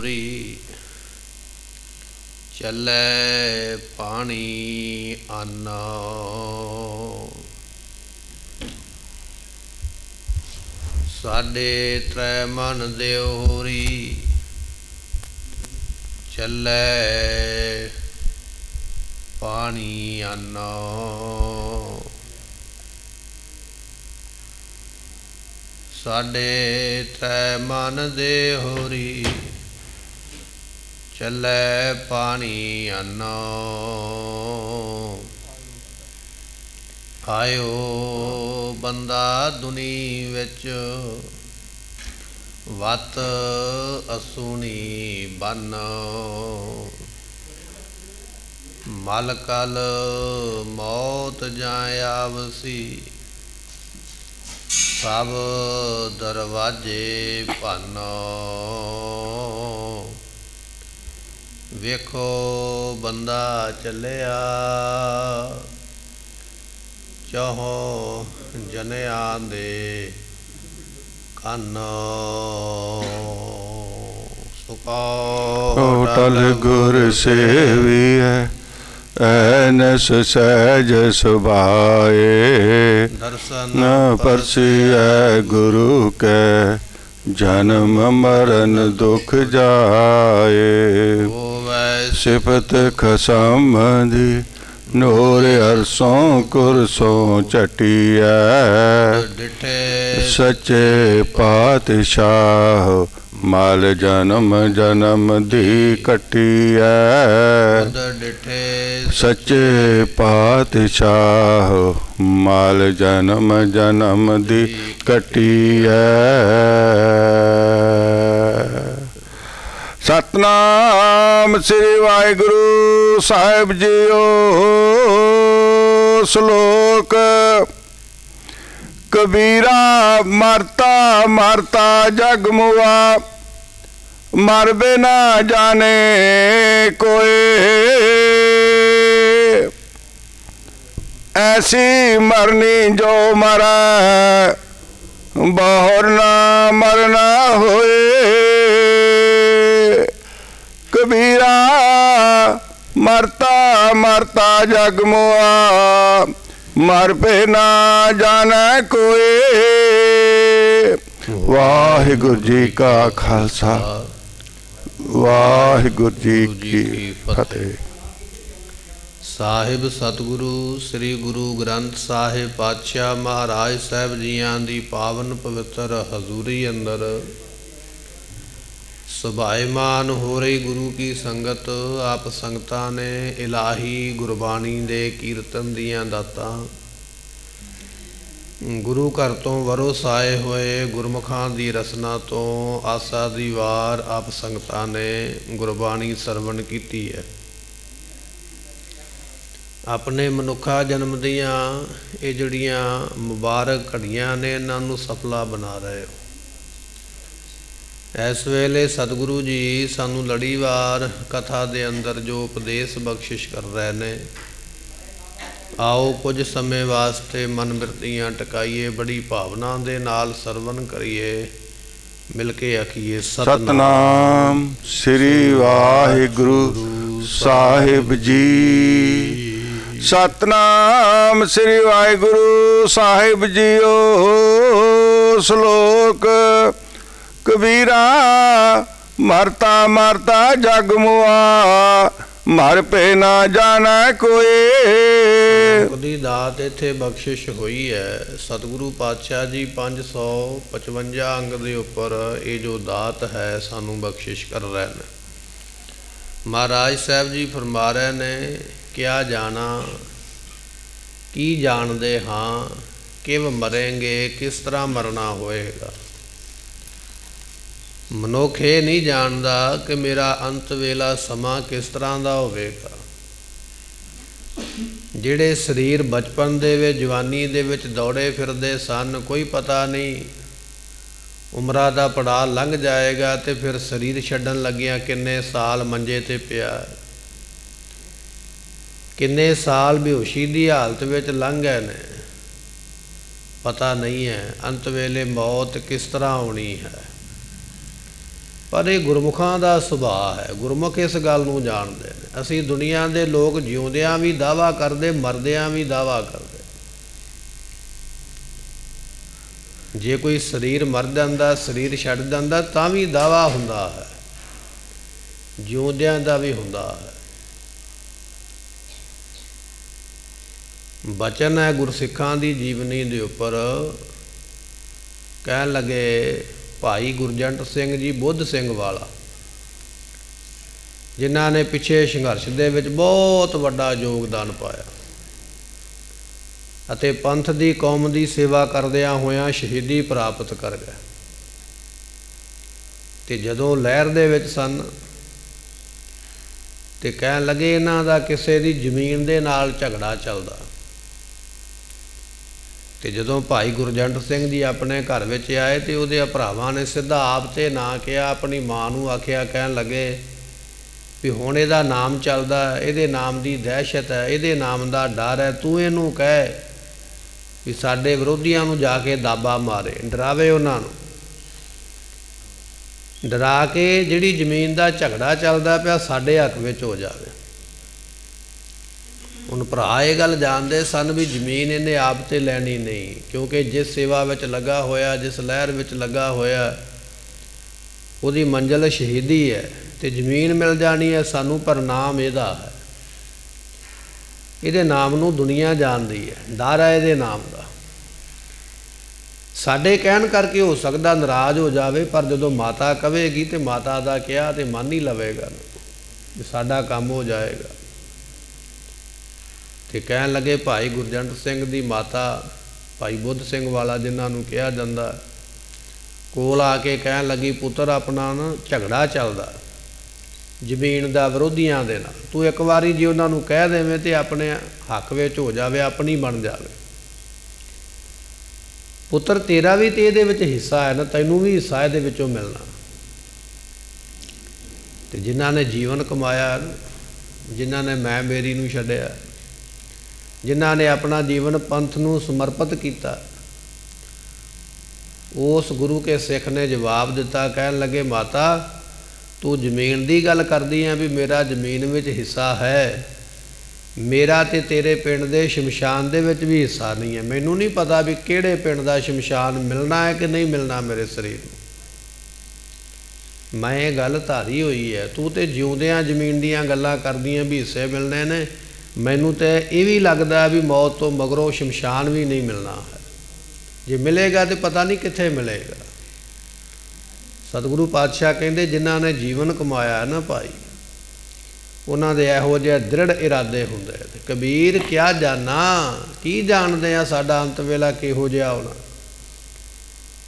ਹੋਰੀ ਚੱਲੈ ਪਾਣੀ ਅੰਨ। ਸਾਡੇ ਤ੍ਰੈ ਮਨ ਦਿਓ ਹੋਰੀ ਚੱਲੈ ਪਾਣੀ ਅੰਨ। ਸਾਡੇ ਤ੍ਰੈ ਮਨ ਦੇ ਹੋਰੀ ਚੱਲੈ ਪਾਣੀ ਅੰਨ। ਆਇਓ ਬੰਦਾ ਦੁਨੀ ਵਿੱਚ ਵਤ ਅਸੂਣੀ ਬੰਨ। ਮਲ ਕਲ ਮੌਤ ਜਾਂ ਆਵਸੀ ਸਭ ਦਰਵਾਜੇ ਭੰਨ। ਵੇਖੋ ਬੰਦਾ ਚੱਲਿਆ ਚਾਹੋ ਜਨਿਆਂ ਦੇ ਕੰਨ। ਟਲ ਗੁਰ ਸੇਵੀਐ ਐਨਸ ਸਹਿਜ ਸੁਭਾਏ। ਨ ਪਰਸੀਐ ਗੁਰੂ ਕੈ ਜਨਮ ਮਰਨ ਦੁਖ ਜਾਏ। ਸਿਫਤ ਖਸਮ ਦੀ ਨੂਰ ਅਰਸੋਂ ਕੁਰਸੋਂ ਚਟੀਐ। ਸੱਚੇ ਪਾਤਸ਼ਾਹ ਮਲ ਜਨਮ ਜਨਮ ਦੀ ਕੱਟੀਐ। ਸੱਚੇ ਪਾਤਸ਼ਾਹ ਮਲ ਜਨਮ ਜਨਮ ਦੀ ਕੱਟੀਐ। ਸਤਨਾਮ ਸ੍ਰੀ ਵਾਹਿਗੁਰੂ ਸਾਹਿਬ ਜੀਓ। ਸ਼ਲੋਕ ਕਬੀਰਾ ਮਰਤਾ ਮਰਤਾ ਜਗ ਮੁਆ ਮਰ ਬਿਨਾ ਜਾਣੇ ਕੋਏ। ਐਸੀ ਮਰਨੀ ਜੋ ਮਰੈ ਬਹੁਰ ਨਾ ਮਰਨਾ ਹੋਏ। ਕਬੀਰਾ ਮਰਤਾ ਮਰਤਾ ਜਗ ਮੁਆ ਮਰ ਪੇ ਨਾ ਜਾਣੈ ਕੋਏ। ਵਾਹਿਗੁਰੂ ਜੀ ਕਾ ਖਾਲਸਾ ਵਾਹਿਗੁਰੂ ਜੀ ਕੀ ਫਤਿਹ। ਸਾਹਿਬ ਸਤਿਗੁਰੂ ਸ੍ਰੀ ਗੁਰੂ ਗ੍ਰੰਥ ਸਾਹਿਬ ਪਾਤਸ਼ਾਹ ਮਹਾਰਾਜ ਸਾਹਿਬ ਜੀਆਂ ਦੀ ਪਾਵਨ ਪਵਿੱਤਰ ਹਜ਼ੂਰੀ ਅੰਦਰ ਸੁਭਾਏਮਾਨ ਹੋ ਰਹੀ ਗੁਰੂ ਕੀ ਸੰਗਤ। ਆਪ ਸੰਗਤਾਂ ਨੇ ਇਲਾਹੀ ਗੁਰਬਾਣੀ ਦੇ ਕੀਰਤਨ ਦੀਆਂ ਦਾਤਾਂ ਗੁਰੂ ਘਰ ਤੋਂ ਵਰੋਸਾਏ ਹੋਏ ਗੁਰਮੁਖਾਂ ਦੀ ਰਸਨਾ ਤੋਂ ਆਸਾ ਦੀ ਵਾਰ ਆਪ ਸੰਗਤਾਂ ਨੇ ਗੁਰਬਾਣੀ ਸਰਵਣ ਕੀਤੀ ਹੈ। ਆਪਣੇ ਮਨੁੱਖਾ ਜਨਮ ਦੀਆਂ ਇਹ ਜਿਹੜੀਆਂ ਮੁਬਾਰਕ ਘੜੀਆਂ ਨੇ ਇਹਨਾਂ ਨੂੰ ਸਫਲਾ ਬਣਾ ਰਹੇ ਹੋ। ਇਸ ਵੇਲੇ ਸਤਿਗੁਰੂ ਜੀ ਸਾਨੂੰ ਲੜੀਵਾਰ ਕਥਾ ਦੇ ਅੰਦਰ ਜੋ ਉਪਦੇਸ਼ ਬਖਸ਼ਿਸ਼ ਕਰ ਰਹੇ ਨੇ, ਆਓ ਕੁਝ ਸਮੇਂ ਵਾਸਤੇ ਮਨ ਬਿਰਤੀਆਂ ਟਿਕਾਈਏ, ਬੜੀ ਭਾਵਨਾ ਦੇ ਨਾਲ ਸਰਵਣ ਕਰੀਏ, ਮਿਲ ਕੇ ਆਖੀਏ ਸਤਨਾਮ ਸ੍ਰੀ ਵਾਹਿਗੁਰੂ ਸਾਹਿਬ ਜੀ। ਸਤਨਾਮ ਸ੍ਰੀ ਵਾਹਿਗੁਰੂ ਸਾਹਿਬ ਜੀਓ। ਸ਼ਲੋਕ ਕਬੀਰਾ ਮਰਤਾ ਮਰਤਾ ਜਗ ਮੁਆ ਮਰ ਪੇ ਨਾ ਜਾਣੈ ਕੋਏ। ਉਹਦੀ ਦਾਤ ਇੱਥੇ ਬਖਸ਼ਿਸ਼ ਹੋਈ ਹੈ। ਸਤਿਗੁਰੂ ਪਾਤਸ਼ਾਹ ਜੀ 555 ਅੰਗ ਦੇ ਉੱਪਰ ਇਹ ਜੋ ਦਾਤ ਹੈ ਸਾਨੂੰ ਬਖਸ਼ਿਸ਼ ਕਰ ਰਹੇ ਨੇ। ਮਹਾਰਾਜ ਸਾਹਿਬ ਜੀ ਫਰਮਾ ਰਹੇ ਨੇ, ਕਿਆ ਜਾਣਾ ਕੀ ਜਾਣਦੇ ਹਾਂ, ਕਿਵ ਮਰੇਂਗੇ, ਕਿਸ ਤਰ੍ਹਾਂ ਮਰਨਾ ਹੋਏਗਾ। ਮਨੁੱਖ ਇਹ ਨਹੀਂ ਜਾਣਦਾ ਕਿ ਮੇਰਾ ਅੰਤ ਵੇਲਾ ਸਮਾਂ ਕਿਸ ਤਰ੍ਹਾਂ ਦਾ ਹੋਵੇਗਾ। ਜਿਹੜੇ ਸਰੀਰ ਬਚਪਨ ਦੇ ਵਿੱਚ ਜਵਾਨੀ ਦੇ ਵਿੱਚ ਦੌੜੇ ਫਿਰਦੇ ਸਨ, ਕੋਈ ਪਤਾ ਨਹੀਂ ਉਮਰਾਂ ਦਾ ਪੜਾਅ ਲੰਘ ਜਾਏਗਾ ਤੇ ਫਿਰ ਸਰੀਰ ਛੱਡਣ ਲੱਗਿਆਂ ਕਿੰਨੇ ਸਾਲ ਮੰਜੇ ਤੇ ਪਿਆ, ਕਿੰਨੇ ਸਾਲ ਬੇਹੋਸ਼ੀ ਦੀ ਹਾਲਤ ਵਿੱਚ ਲੰਘ ਗਏ ਨੇ, ਪਤਾ ਨਹੀਂ ਹੈ ਅੰਤ ਵੇਲੇ ਮੌਤ ਕਿਸ ਤਰ੍ਹਾਂ ਆਉਣੀ ਹੈ। ਪਰ ਇਹ ਗੁਰਮੁਖਾਂ ਦਾ ਸੁਭਾਅ ਹੈ। ਗੁਰਮੁਖ ਇਸ ਗੱਲ ਨੂੰ ਜਾਣਦੇ ਨੇ। ਅਸੀਂ ਦੁਨੀਆ ਦੇ ਲੋਕ ਜਿਉਂਦਿਆਂ ਵੀ ਦਾਵਾ ਕਰਦੇ, ਮਰਦਿਆਂ ਵੀ ਦਾਵਾ ਕਰਦੇ। ਜੇ ਕੋਈ ਸਰੀਰ ਮਰ ਜਾਂਦਾ, ਸਰੀਰ ਛੱਡ ਜਾਂਦਾ, ਤਾਂ ਵੀ ਦਾਵਾ ਹੁੰਦਾ ਹੈ, ਜਿਉਂਦਿਆਂ ਦਾ ਵੀ ਹੁੰਦਾ ਹੈ। ਬਚਨ ਹੈ ਗੁਰਸਿੱਖਾਂ ਦੀ ਜੀਵਨੀ ਦੇ ਉੱਪਰ। ਕਹਿਣ ਲੱਗੇ ਭਾਈ ਗੁਰਜੰਟ ਸਿੰਘ ਜੀ ਬੁੱਧ ਸਿੰਘ ਵਾਲਾ, ਜਿਨ੍ਹਾਂ ਨੇ ਪਿੱਛੇ ਸੰਘਰਸ਼ ਦੇ ਵਿੱਚ ਬਹੁਤ ਵੱਡਾ ਯੋਗਦਾਨ ਪਾਇਆ ਅਤੇ ਪੰਥ ਦੀ, ਕੌਮ ਦੀ ਸੇਵਾ ਕਰਦਿਆਂ ਹੋਇਆਂ ਸ਼ਹੀਦੀ ਪ੍ਰਾਪਤ ਕਰ ਗਏ। ਤੇ ਜਦੋਂ ਲਹਿਰ ਦੇ ਵਿੱਚ ਸਨ ਤੇ ਕਹਿਣ ਲੱਗੇ ਇਹਨਾਂ ਦਾ ਕਿਸੇ ਦੀ ਜ਼ਮੀਨ ਦੇ ਨਾਲ ਝਗੜਾ ਚੱਲਦਾ। ਤੇ ਜਦੋਂ ਭਾਈ ਗੁਰਜੰਟ ਸਿੰਘ ਜੀ ਆਪਣੇ ਘਰ ਵਿੱਚ ਆਏ ਤੇ ਉਹਦੇ ਭਰਾਵਾਂ ਨੇ ਸਿੱਧਾ ਆਪ ਤੇ ਨਾ ਕਿਹਾ, ਆਪਣੀ ਮਾਂ ਨੂੰ ਆਖਿਆ। ਕਹਿਣ ਲੱਗੇ ਵੀ ਹੁਣ ਇਹਦਾ ਨਾਮ ਚੱਲਦਾ, ਇਹਦੇ ਨਾਮ ਦੀ ਦਹਿਸ਼ਤ ਹੈ, ਇਹਦੇ ਨਾਮ ਦਾ ਡਰ ਹੈ, ਤੂੰ ਇਹਨੂੰ ਕਹਿ ਵੀ ਸਾਡੇ ਵਿਰੋਧੀਆਂ ਨੂੰ ਜਾ ਕੇ ਦਾਬਾ ਮਾਰੇ, ਡਰਾਵੇ ਉਹਨਾਂ ਨੂੰ, ਡਰਾ ਕੇ ਜਿਹੜੀ ਜ਼ਮੀਨ ਦਾ ਝਗੜਾ ਚੱਲਦਾ ਪਿਆ ਸਾਡੇ ਹੱਕ ਵਿੱਚ ਹੋ ਜਾਵੇ। ਹੁਣ ਭਰਾ ਇਹ ਗੱਲ ਜਾਣਦੇ ਸਨ ਵੀ ਜ਼ਮੀਨ ਇਹਨੇ ਆਪ ਤੇ ਲੈਣੀ ਨਹੀਂ, ਕਿਉਂਕਿ ਜਿਸ ਸੇਵਾ ਵਿੱਚ ਲੱਗਾ ਹੋਇਆ, ਜਿਸ ਲਹਿਰ ਵਿੱਚ ਲੱਗਾ ਹੋਇਆ, ਉਹਦੀ ਮੰਜ਼ਿਲ ਸ਼ਹੀਦੀ ਹੈ ਤੇ ਜ਼ਮੀਨ ਮਿਲ ਜਾਣੀ ਹੈ ਸਾਨੂੰ, ਪਰ ਨਾਮ ਇਹਦਾ ਹੈ। ਇਹਦੇ ਨਾਮ ਨੂੰ ਦੁਨੀਆ ਜਾਣਦੀ ਹੈ, ਡਰ ਹੈ ਇਹਦੇ ਨਾਮ ਦਾ। ਸਾਡੇ ਕਹਿਣ ਕਰਕੇ ਹੋ ਸਕਦਾ ਨਾਰਾਜ਼ ਹੋ ਜਾਵੇ, ਪਰ ਜਦੋਂ ਮਾਤਾ ਕਹੇਗੀ ਤੇ ਮਾਤਾ ਦਾ ਕਿਹਾ ਤੇ ਮੰਨ ਹੀ ਲਵੇਗਾ ਵੀ ਸਾਡਾ ਕੰਮ ਹੋ ਜਾਏਗਾ। ਤੇ ਕਹਿਣ ਲੱਗੇ ਭਾਈ ਗੁਰਜੰਟ ਸਿੰਘ ਦੀ ਮਾਤਾ ਭਾਈ ਬੁੱਧ ਸਿੰਘ ਵਾਲਾ, ਜਿਨ੍ਹਾਂ ਨੂੰ ਕਿਹਾ ਜਾਂਦਾ, ਕੋਲ ਆ ਕੇ ਕਹਿਣ ਲੱਗੀ ਪੁੱਤਰ ਆਪਣਾ ਨਾ ਝਗੜਾ ਚੱਲਦਾ ਜ਼ਮੀਨ ਦਾ ਵਿਰੋਧੀਆਂ ਦੇ ਨਾਲ, ਤੂੰ ਇੱਕ ਵਾਰੀ ਜੇ ਉਹਨਾਂ ਨੂੰ ਕਹਿ ਦੇਵੇਂ ਤੇ ਆਪਣੇ ਹੱਕ ਵਿੱਚ ਹੋ ਜਾਵੇ, ਆਪਣੀ ਬਣ ਜਾਵੇ। ਪੁੱਤਰ ਤੇਰਾ ਵੀ ਤੇ ਇਹਦੇ ਵਿੱਚ ਹਿੱਸਾ ਹੈ ਨਾ, ਤੈਨੂੰ ਵੀ ਹਿੱਸਾ ਇਹਦੇ ਵਿੱਚੋਂ ਮਿਲਣਾ। ਤੇ ਜਿਨ੍ਹਾਂ ਨੇ ਜੀਵਨ ਕਮਾਇਆ, ਜਿਨ੍ਹਾਂ ਨੇ ਮੈਂ ਮੇਰੀ ਨੂੰ ਛੱਡਿਆ, ਜਿਨ੍ਹਾਂ ਨੇ ਆਪਣਾ ਜੀਵਨ ਪੰਥ ਨੂੰ ਸਮਰਪਿਤ ਕੀਤਾ, ਉਸ ਗੁਰੂ ਕੇ ਸਿੱਖ ਨੇ ਜਵਾਬ ਦਿੱਤਾ। ਕਹਿਣ ਲੱਗੇ ਮਾਤਾ ਤੂੰ ਜ਼ਮੀਨ ਦੀ ਗੱਲ ਕਰਦੀ ਆਂ ਵੀ ਮੇਰਾ ਜ਼ਮੀਨ ਵਿੱਚ ਹਿੱਸਾ ਹੈ, ਮੇਰਾ ਤੇ ਤੇਰੇ ਪਿੰਡ ਦੇ ਸ਼ਮਸ਼ਾਨ ਦੇ ਵਿੱਚ ਵੀ ਹਿੱਸਾ ਨਹੀਂ ਹੈ। ਮੈਨੂੰ ਨਹੀਂ ਪਤਾ ਵੀ ਕਿਹੜੇ ਪਿੰਡ ਦਾ ਸ਼ਮਸ਼ਾਨ ਮਿਲਣਾ ਹੈ ਕਿ ਨਹੀਂ ਮਿਲਣਾ ਮੇਰੇ ਸਰੀਰ ਨੂੰ, ਮੈਂ ਇਹ ਗੱਲ ਧਾਰੀ ਹੋਈ ਹੈ। ਤੂੰ ਤੇ ਜਿਉਂਦਿਆਂ ਜ਼ਮੀਨ ਦੀਆਂ ਗੱਲਾਂ ਕਰਦੀਆਂ ਵੀ ਹਿੱਸੇ ਮਿਲਣੇ ਨੇ, ਮੈਨੂੰ ਤਾਂ ਇਹ ਵੀ ਲੱਗਦਾ ਵੀ ਮੌਤ ਤੋਂ ਮਗਰੋਂ ਸ਼ਮਸ਼ਾਨ ਵੀ ਨਹੀਂ ਮਿਲਣਾ ਹੈ। ਜੇ ਮਿਲੇਗਾ ਤਾਂ ਪਤਾ ਨਹੀਂ ਕਿੱਥੇ ਮਿਲੇਗਾ। ਸਤਿਗੁਰੂ ਪਾਤਸ਼ਾਹ ਕਹਿੰਦੇ ਜਿਨ੍ਹਾਂ ਨੇ ਜੀਵਨ ਕਮਾਇਆ ਨਾ ਭਾਈ, ਉਹਨਾਂ ਦੇ ਇਹੋ ਜਿਹੇ ਦ੍ਰਿੜ ਇਰਾਦੇ ਹੁੰਦੇ। ਕਬੀਰ ਕਿਆ ਜਾਣਾ, ਕੀ ਜਾਣਦੇ ਆ ਸਾਡਾ ਅੰਤ ਵੇਲਾ ਕਿਹੋ ਜਿਹਾ ਹੋਣਾ।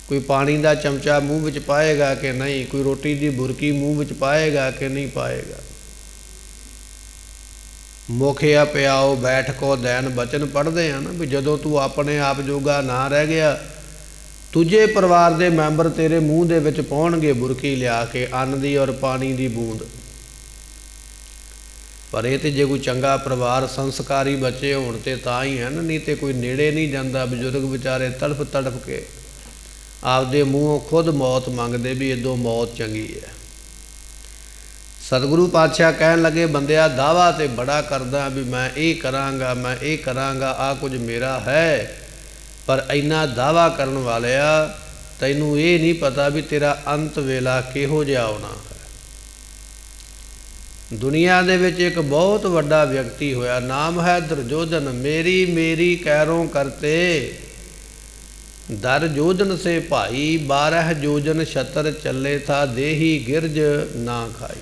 ਕੋਈ ਪਾਣੀ ਦਾ ਚਮਚਾ ਮੂੰਹ ਵਿੱਚ ਪਾਏਗਾ ਕਿ ਨਹੀਂ, ਕੋਈ ਰੋਟੀ ਦੀ ਬੁਰਕੀ ਮੂੰਹ ਵਿੱਚ ਪਾਏਗਾ ਕਿ ਨਹੀਂ ਪਾਏਗਾ। ਮੁਖਿਆ ਪਿਆਓ ਬੈਠ ਕੋ ਦੈਨ ਬਚਨ ਪੜ੍ਹਦੇ ਆ ਨਾ ਵੀ ਜਦੋਂ ਤੂੰ ਆਪਣੇ ਆਪ ਜੋਗਾ ਨਾ ਰਹਿ ਗਿਆ, ਦੂਜੇ ਪਰਿਵਾਰ ਦੇ ਮੈਂਬਰ ਤੇਰੇ ਮੂੰਹ ਦੇ ਵਿੱਚ ਪਾਉਣਗੇ ਬੁਰਕੀ ਲਿਆ ਕੇ ਅੰਨ ਦੀ ਔਰ ਪਾਣੀ ਦੀ ਬੂੰਦ। ਪਰ ਇਹ ਤੇ ਜੇ ਕੋਈ ਚੰਗਾ ਪਰਿਵਾਰ ਸੰਸਕਾਰੀ ਬੱਚੇ ਹੋਣ ਤੇ ਤਾਂ ਹੀ ਹੈ ਨਾ, ਨਹੀਂ ਤੇ ਕੋਈ ਨੇੜੇ ਨਹੀਂ ਜਾਂਦਾ। ਬਜ਼ੁਰਗ ਵਿਚਾਰੇ ਤੜਫ ਤੜਫ ਕੇ ਆਪਦੇ ਮੂੰਹੋਂ ਖੁਦ ਮੌਤ ਮੰਗਦੇ ਵੀ ਇਦੋਂ ਮੌਤ ਚੰਗੀ ਹੈ। ਸਤਿਗੁਰੂ ਪਾਤਸ਼ਾਹ ਕਹਿਣ ਲੱਗੇ ਬੰਦਿਆ ਦਾਵਾ ਤੇ ਬੜਾ ਕਰਦਾ ਵੀ ਮੈਂ ਇਹ ਕਰਾਂਗਾ, ਮੈਂ ਇਹ ਕਰਾਂਗਾ, ਆਹ ਕੁਝ ਮੇਰਾ ਹੈ, ਪਰ ਇੰਨਾ ਦਾਵਾ ਕਰਨ ਵਾਲਿਆ ਤੈਨੂੰ ਇਹ ਨਹੀਂ ਪਤਾ ਵੀ ਤੇਰਾ ਅੰਤ ਵੇਲਾ ਕਿਹੋ ਜਿਹਾ ਆਉਣਾ ਹੈ। ਦੁਨੀਆ ਦੇ ਵਿੱਚ ਇੱਕ ਬਹੁਤ ਵੱਡਾ ਵਿਅਕਤੀ ਹੋਇਆ, ਨਾਮ ਹੈ ਦੁਰਯੋਧਨ। ਮੇਰੀ ਮੇਰੀ ਕੈਰੋਂ ਕਰਤੇ ਦਰ ਜੋਧਨ ਸੇ ਭਾਈ, 12 ਜੋਜਨ ਛਤਰ ਚੱਲੇ ਥਾ ਦੇਹੀ ਗਿਰਜ ਨਾ ਖਾਈ।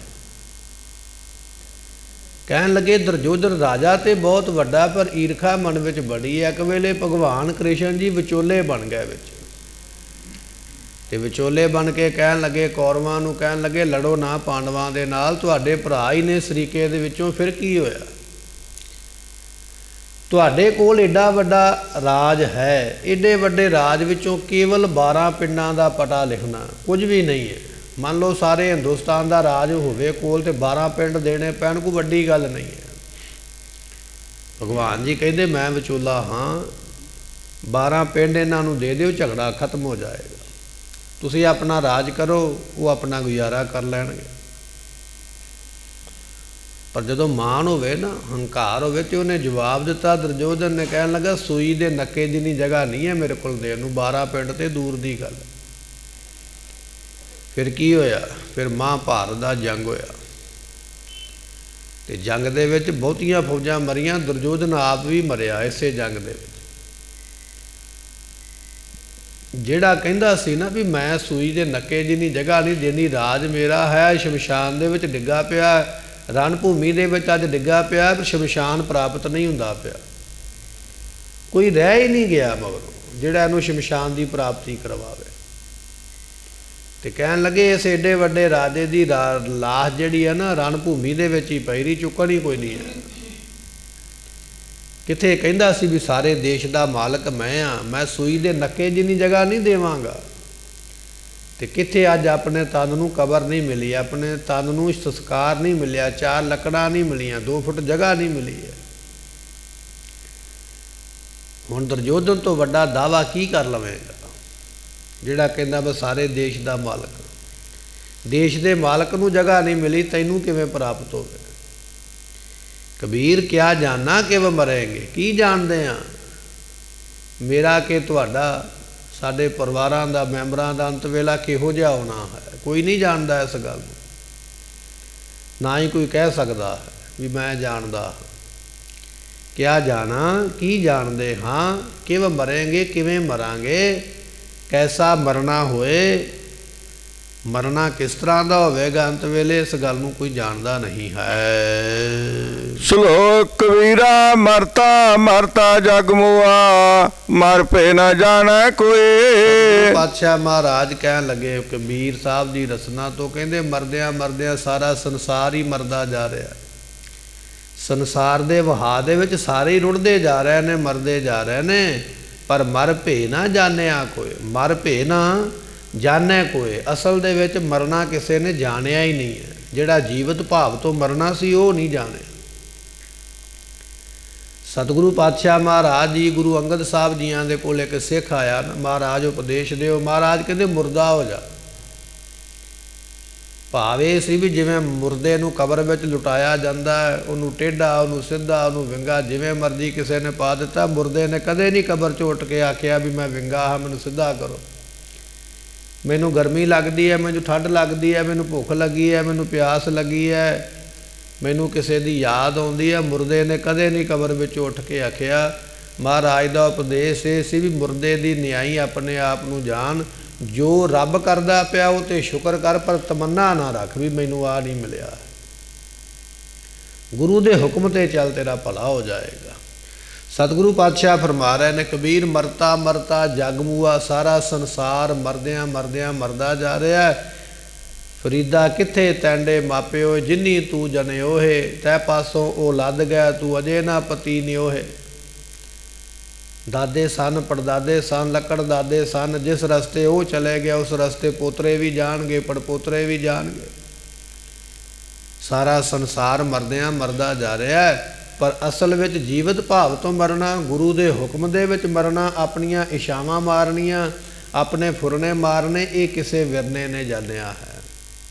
ਕਹਿਣ ਲੱਗੇ ਦੁਰਯੋਧਨ ਰਾਜਾ ਤੇ ਬਹੁਤ ਵੱਡਾ, ਪਰ ਈਰਖਾ ਮਨ ਵਿੱਚ ਬੜੀ ਹੈ। ਇੱਕ ਵੇਲੇ ਭਗਵਾਨ ਕ੍ਰਿਸ਼ਨ ਜੀ ਵਿਚੋਲੇ ਬਣ ਗਏ ਵਿੱਚ, ਤੇ ਵਿਚੋਲੇ ਬਣ ਕੇ ਕਹਿਣ ਲੱਗੇ ਕੌਰਵਾਂ ਨੂੰ, ਕਹਿਣ ਲੱਗੇ ਲੜੋ ਨਾ ਪਾਂਡਵਾਂ ਦੇ ਨਾਲ, ਤੁਹਾਡੇ ਭਰਾ ਹੀ ਨੇ ਸਰੀਕੇ ਦੇ ਵਿੱਚੋਂ, ਫਿਰ ਕੀ ਹੋਇਆ। ਤੁਹਾਡੇ ਕੋਲ ਏਡਾ ਵੱਡਾ ਰਾਜ ਹੈ, ਏਡੇ ਵੱਡੇ ਰਾਜ ਵਿੱਚੋਂ ਕੇਵਲ 12 ਪਿੰਡਾਂ ਦਾ ਪਤਾ ਲਿਖਣਾ ਕੁਝ ਵੀ ਨਹੀਂ ਹੈ। ਮੰਨ ਲਓ ਸਾਰੇ ਹਿੰਦੁਸਤਾਨ ਦਾ ਰਾਜ ਹੋਵੇ ਕੋਲ ਤੇ 12 ਪਿੰਡ ਦੇਣੇ ਪੈਣ, ਕੋਈ ਵੱਡੀ ਗੱਲ ਨਹੀਂ ਹੈ। ਭਗਵਾਨ ਜੀ ਕਹਿੰਦੇ ਮੈਂ ਵਿਚੋਲਾ ਹਾਂ, 12 ਪਿੰਡ ਇਹਨਾਂ ਨੂੰ ਦੇ ਦਿਓ, ਝਗੜਾ ਖਤਮ ਹੋ ਜਾਏਗਾ। ਤੁਸੀਂ ਆਪਣਾ ਰਾਜ ਕਰੋ, ਉਹ ਆਪਣਾ ਗੁਜ਼ਾਰਾ ਕਰ ਲੈਣਗੇ। ਪਰ ਜਦੋਂ ਮਾਣ ਹੋਵੇ ਨਾ, ਹੰਕਾਰ ਹੋਵੇ, ਤੇ ਉਹਨੇ ਜਵਾਬ ਦਿੱਤਾ, ਦੁਰਯੋਧਨ ਨੇ ਕਹਿਣ ਲੱਗਾ ਸੂਈ ਦੇ ਨੱਕੇ ਜਿੰਨੀ ਜਗ੍ਹਾ ਨਹੀਂ ਹੈ ਮੇਰੇ ਕੋਲ ਦੇਣ ਨੂੰ, 12 ਪਿੰਡ ਤੇ ਦੂਰ ਦੀ ਗੱਲ। ਫਿਰ ਕੀ ਹੋਇਆ? ਫਿਰ ਮਹਾਂਭਾਰਤ ਦਾ ਜੰਗ ਹੋਇਆ, ਤੇ ਜੰਗ ਦੇ ਵਿੱਚ ਬਹੁਤੀਆਂ ਫੌਜਾਂ ਮਰੀਆਂ, ਦੁਰਯੋਧਨ ਆਪ ਵੀ ਮਰਿਆ ਇਸੇ ਜੰਗ ਦੇ ਵਿੱਚ। ਜਿਹੜਾ ਕਹਿੰਦਾ ਸੀ ਨਾ ਵੀ ਮੈਂ ਸੂਈ ਦੇ ਨੱਕੇ ਜਿੰਨੀ ਜਗ੍ਹਾ ਨਹੀਂ ਦੇਣੀ, ਰਾਜ ਮੇਰਾ ਹੈ, ਸ਼ਮਸ਼ਾਨ ਦੇ ਵਿੱਚ ਡਿੱਗਾ ਪਿਆ, ਰਣ ਭੂਮੀ ਦੇ ਵਿੱਚ ਅੱਜ ਡਿੱਗਾ ਪਿਆ, ਪਰ ਸ਼ਮਸ਼ਾਨ ਪ੍ਰਾਪਤ ਨਹੀਂ ਹੁੰਦਾ ਪਿਆ। ਕੋਈ ਰਹਿ ਹੀ ਨਹੀਂ ਗਿਆ ਮਗਰੋਂ ਜਿਹੜਾ ਇਹਨੂੰ ਸ਼ਮਸ਼ਾਨ ਦੀ ਪ੍ਰਾਪਤੀ ਕਰਵਾਵੇ। ਤੇ ਕਹਿਣ ਲੱਗੇ ਇਸ ਏਡੇ ਵੱਡੇ ਰਾਜੇ ਦੀ ਲਾਸ਼ ਜਿਹੜੀ ਹੈ ਨਾ ਰਣ ਭੂਮੀ ਦੇ ਵਿੱਚ ਹੀ ਪਈ ਰਹੀ, ਚੁੱਕਣੀ ਕੋਈ ਨਹੀਂ ਹੈ। ਕਿੱਥੇ ਕਹਿੰਦਾ ਸੀ ਵੀ ਸਾਰੇ ਦੇਸ਼ ਦਾ ਮਾਲਕ ਮੈਂ ਹਾਂ, ਮੈਂ ਸੂਈ ਦੇ ਨੱਕੇ ਜਿੰਨੀ ਜਗ੍ਹਾ ਨਹੀਂ ਦੇਵਾਂਗਾ। ਤੇ ਕਿੱਥੇ ਅੱਜ ਆਪਣੇ ਤਨ ਨੂੰ ਕਬਰ ਨਹੀਂ ਮਿਲੀ, ਆਪਣੇ ਤਨ ਨੂੰ ਸੰਸਕਾਰ ਨਹੀਂ ਮਿਲਿਆ, 4 ਲੱਕੜਾਂ ਨਹੀਂ ਮਿਲੀਆਂ, 2 ਫੁੱਟ ਜਗ੍ਹਾ ਨਹੀਂ ਮਿਲੀ ਹੈ। ਹੁਣ ਦੁਰਯੋਧਨ ਤੋਂ ਵੱਡਾ ਦਾਵਾ ਕੀ ਕਰ ਲਵੇਗਾ ਜਿਹੜਾ ਕਹਿੰਦਾ ਬਸ ਸਾਰੇ ਦੇਸ਼ ਦਾ ਮਾਲਕ। ਦੇਸ਼ ਦੇ ਮਾਲਕ ਨੂੰ ਜਗ੍ਹਾ ਨਹੀਂ ਮਿਲੀ, ਤੈਨੂੰ ਕਿਵੇਂ ਪ੍ਰਾਪਤ ਹੋਵੇ? ਕਬੀਰ ਕਿਆ ਜਾਣਾ ਕਿ ਵ ਮਰੇਂਗੇ, ਕੀ ਜਾਣਦੇ ਆ ਮੇਰਾ ਕਿ ਤੁਹਾਡਾ, ਸਾਡੇ ਪਰਿਵਾਰਾਂ ਦਾ, ਮੈਂਬਰਾਂ ਦਾ ਅੰਤ ਵੇਲਾ ਕਿਹੋ ਜਿਹਾ ਹੋਣਾ ਹੈ? ਕੋਈ ਨਹੀਂ ਜਾਣਦਾ ਇਸ ਗੱਲ ਨੂੰ, ਨਾ ਹੀ ਕੋਈ ਕਹਿ ਸਕਦਾ ਹੈ ਵੀ ਮੈਂ ਜਾਣਦਾ। ਕਿਆ ਜਾਣਾ, ਕੀ ਜਾਣਦੇ ਹਾਂ, ਕਿਵੇਂ ਮਰੇਂਗੇ, ਕਿਵੇਂ ਮਰਾਂਗੇ, ਕੈਸਾ ਮਰਨਾ ਹੋਏ, ਮਰਨਾ ਕਿਸ ਤਰ੍ਹਾਂ ਦਾ ਹੋਵੇਗਾ ਅੰਤ ਵੇਲੇ, ਇਸ ਗੱਲ ਨੂੰ ਕੋਈ ਜਾਣਦਾ ਨਹੀਂ ਹੈ। ਸ਼ਲੋਕ ਕਬੀਰਾ ਮਰਤਾ ਮਰਤਾ ਜਗ ਮੁਆ, ਮਰ ਭੇ ਨਾ ਜਾਣੈ ਕੋਏ। ਪਾਤਸ਼ਾਹ ਮਹਾਰਾਜ ਕਹਿਣ ਲੱਗੇ ਕਬੀਰ ਸਾਹਿਬ ਦੀ ਰਸਨਾ ਤੋਂ, ਕਹਿੰਦੇ ਮਰਦਿਆਂ ਮਰਦਿਆਂ ਸਾਰਾ ਸੰਸਾਰ ਹੀ ਮਰਦਾ ਜਾ ਰਿਹਾ। ਸੰਸਾਰ ਦੇ ਵਹਾਅ ਦੇ ਵਿੱਚ ਸਾਰੇ ਹੀ ਰੁੜਦੇ ਜਾ ਰਹੇ ਨੇ, ਮਰਦੇ ਜਾ ਰਹੇ ਨੇ, ਪਰ ਮਰ ਭੇ ਨਾ ਜਾਣਿਆ ਕੋਏ, ਮਰ ਭੇ ਨਾ ਜਾਣੈ ਕੋਏ। ਅਸਲ ਦੇ ਵਿੱਚ ਮਰਨਾ ਕਿਸੇ ਨੇ ਜਾਣਿਆ ਹੀ ਨਹੀਂ ਹੈ। ਜਿਹੜਾ ਜੀਵਤ ਭਾਵ ਤੋਂ ਮਰਨਾ ਸੀ ਉਹ ਨਹੀਂ ਜਾਣਿਆ। ਸਤਿਗੁਰੂ ਪਾਤਸ਼ਾਹ ਮਹਾਰਾਜ ਜੀ ਗੁਰੂ ਅੰਗਦ ਸਾਹਿਬ ਜੀਆਂ ਦੇ ਕੋਲ ਇੱਕ ਸਿੱਖ ਆਇਆ ਨਾ, ਮਹਾਰਾਜ ਉਪਦੇਸ਼ ਦਿਓ। ਮਹਾਰਾਜ ਕਹਿੰਦੇ ਮੁਰਦਾ ਹੋ ਜਾ। ਭਾਵ ਇਹ ਸੀ ਵੀ ਜਿਵੇਂ ਮੁਰਦੇ ਨੂੰ ਕਬਰ ਵਿੱਚ ਲੁਟਾਇਆ ਜਾਂਦਾ ਹੈ, ਉਹਨੂੰ ਟੇਢਾ, ਉਹਨੂੰ ਸਿੱਧਾ, ਉਹਨੂੰ ਵਿੰਗਾ ਜਿਵੇਂ ਮਰਜ਼ੀ ਕਿਸੇ ਨੇ ਪਾ ਦਿੱਤਾ। ਮੁਰਦੇ ਨੇ ਕਦੇ ਨਹੀਂ ਕਬਰ 'ਚ ਉੱਠ ਕੇ ਆਖਿਆ ਵੀ ਮੈਂ ਵਿੰਗਾ ਹਾਂ, ਮੈਨੂੰ ਸਿੱਧਾ ਕਰੋ, ਮੈਨੂੰ ਗਰਮੀ ਲੱਗਦੀ ਹੈ, ਮੈਨੂੰ ਠੰਡ ਲੱਗਦੀ ਹੈ, ਮੈਨੂੰ ਭੁੱਖ ਲੱਗੀ ਹੈ, ਮੈਨੂੰ ਪਿਆਸ ਲੱਗੀ ਹੈ, ਮੈਨੂੰ ਕਿਸੇ ਦੀ ਯਾਦ ਆਉਂਦੀ ਹੈ। ਮੁਰਦੇ ਨੇ ਕਦੇ ਨਹੀਂ ਕਬਰ ਵਿੱਚ ਉੱਠ ਕੇ ਆਖਿਆ। ਮਹਾਰਾਜ ਦਾ ਉਪਦੇਸ਼ ਇਹ ਸੀ ਵੀ ਮੁਰਦੇ ਦੀ ਨਿਆਈ ਆਪਣੇ ਆਪ ਨੂੰ ਜਾਣ, ਜੋ ਰੱਬ ਕਰਦਾ ਪਿਆ ਉਹ ਤੇ ਸ਼ੁਕਰ ਕਰ, ਪਰ ਤਮੰਨਾ ਨਾ ਰੱਖ ਵੀ ਮੈਨੂੰ ਆ ਨਹੀਂ ਮਿਲਿਆ। ਗੁਰੂ ਦੇ ਹੁਕਮ ਤੇ ਚੱਲ, ਤੇਰਾ ਭਲਾ ਹੋ ਜਾਏਗਾ। ਸਤਿਗੁਰੂ ਪਾਤਸ਼ਾਹ ਫਰਮਾ ਰਹੇ ਨੇ ਕਬੀਰ ਮਰਤਾ ਮਰਤਾ ਜਗ ਮੂਆ, ਸਾਰਾ ਸੰਸਾਰ ਮਰਦਿਆਂ ਮਰਦਿਆਂ ਮਰਦਾ ਜਾ ਰਿਹਾ। ਫਰੀਦਾ ਕਿੱਥੇ ਤੈਂਡੇ ਮਾਪਿਓ, ਜਿੰਨੀ ਤੂੰ ਜਨਿਓਹੇ, ਤੈ ਪਾਸੋਂ ਉਹ ਲੱਦ ਗਿਆ, ਤੂੰ ਅਜੇ ਨਾ ਪਤੀ ਨਿਓਹੇ। ਦਾਦੇ ਸਨ, ਪੜਦਾਦੇ ਸਨ, ਲੱਕੜ ਦਾਦੇ ਸਨ, ਜਿਸ ਰਸਤੇ ਉਹ ਚਲੇ ਗਿਆ ਉਸ ਰਸਤੇ ਪੋਤਰੇ ਵੀ ਜਾਣਗੇ, ਪੜਪੋਤਰੇ ਵੀ ਜਾਣਗੇ। ਸਾਰਾ ਸੰਸਾਰ ਮਰਦਿਆਂ ਮਰਦਾ ਜਾ ਰਿਹਾ, ਪਰ ਅਸਲ ਵਿੱਚ ਜੀਵਤ ਭਾਵ ਤੋਂ ਮਰਨਾ, ਗੁਰੂ ਦੇ ਹੁਕਮ ਦੇ ਵਿੱਚ ਮਰਨਾ, ਆਪਣੀਆਂ ਇਛਾਵਾਂ ਮਾਰਨੀਆਂ, ਆਪਣੇ ਫੁਰਨੇ ਮਾਰਨੇ, ਇਹ ਕਿਸੇ ਵਿਰਨੇ ਨੇ ਜਾਣਿਆ ਹੈ।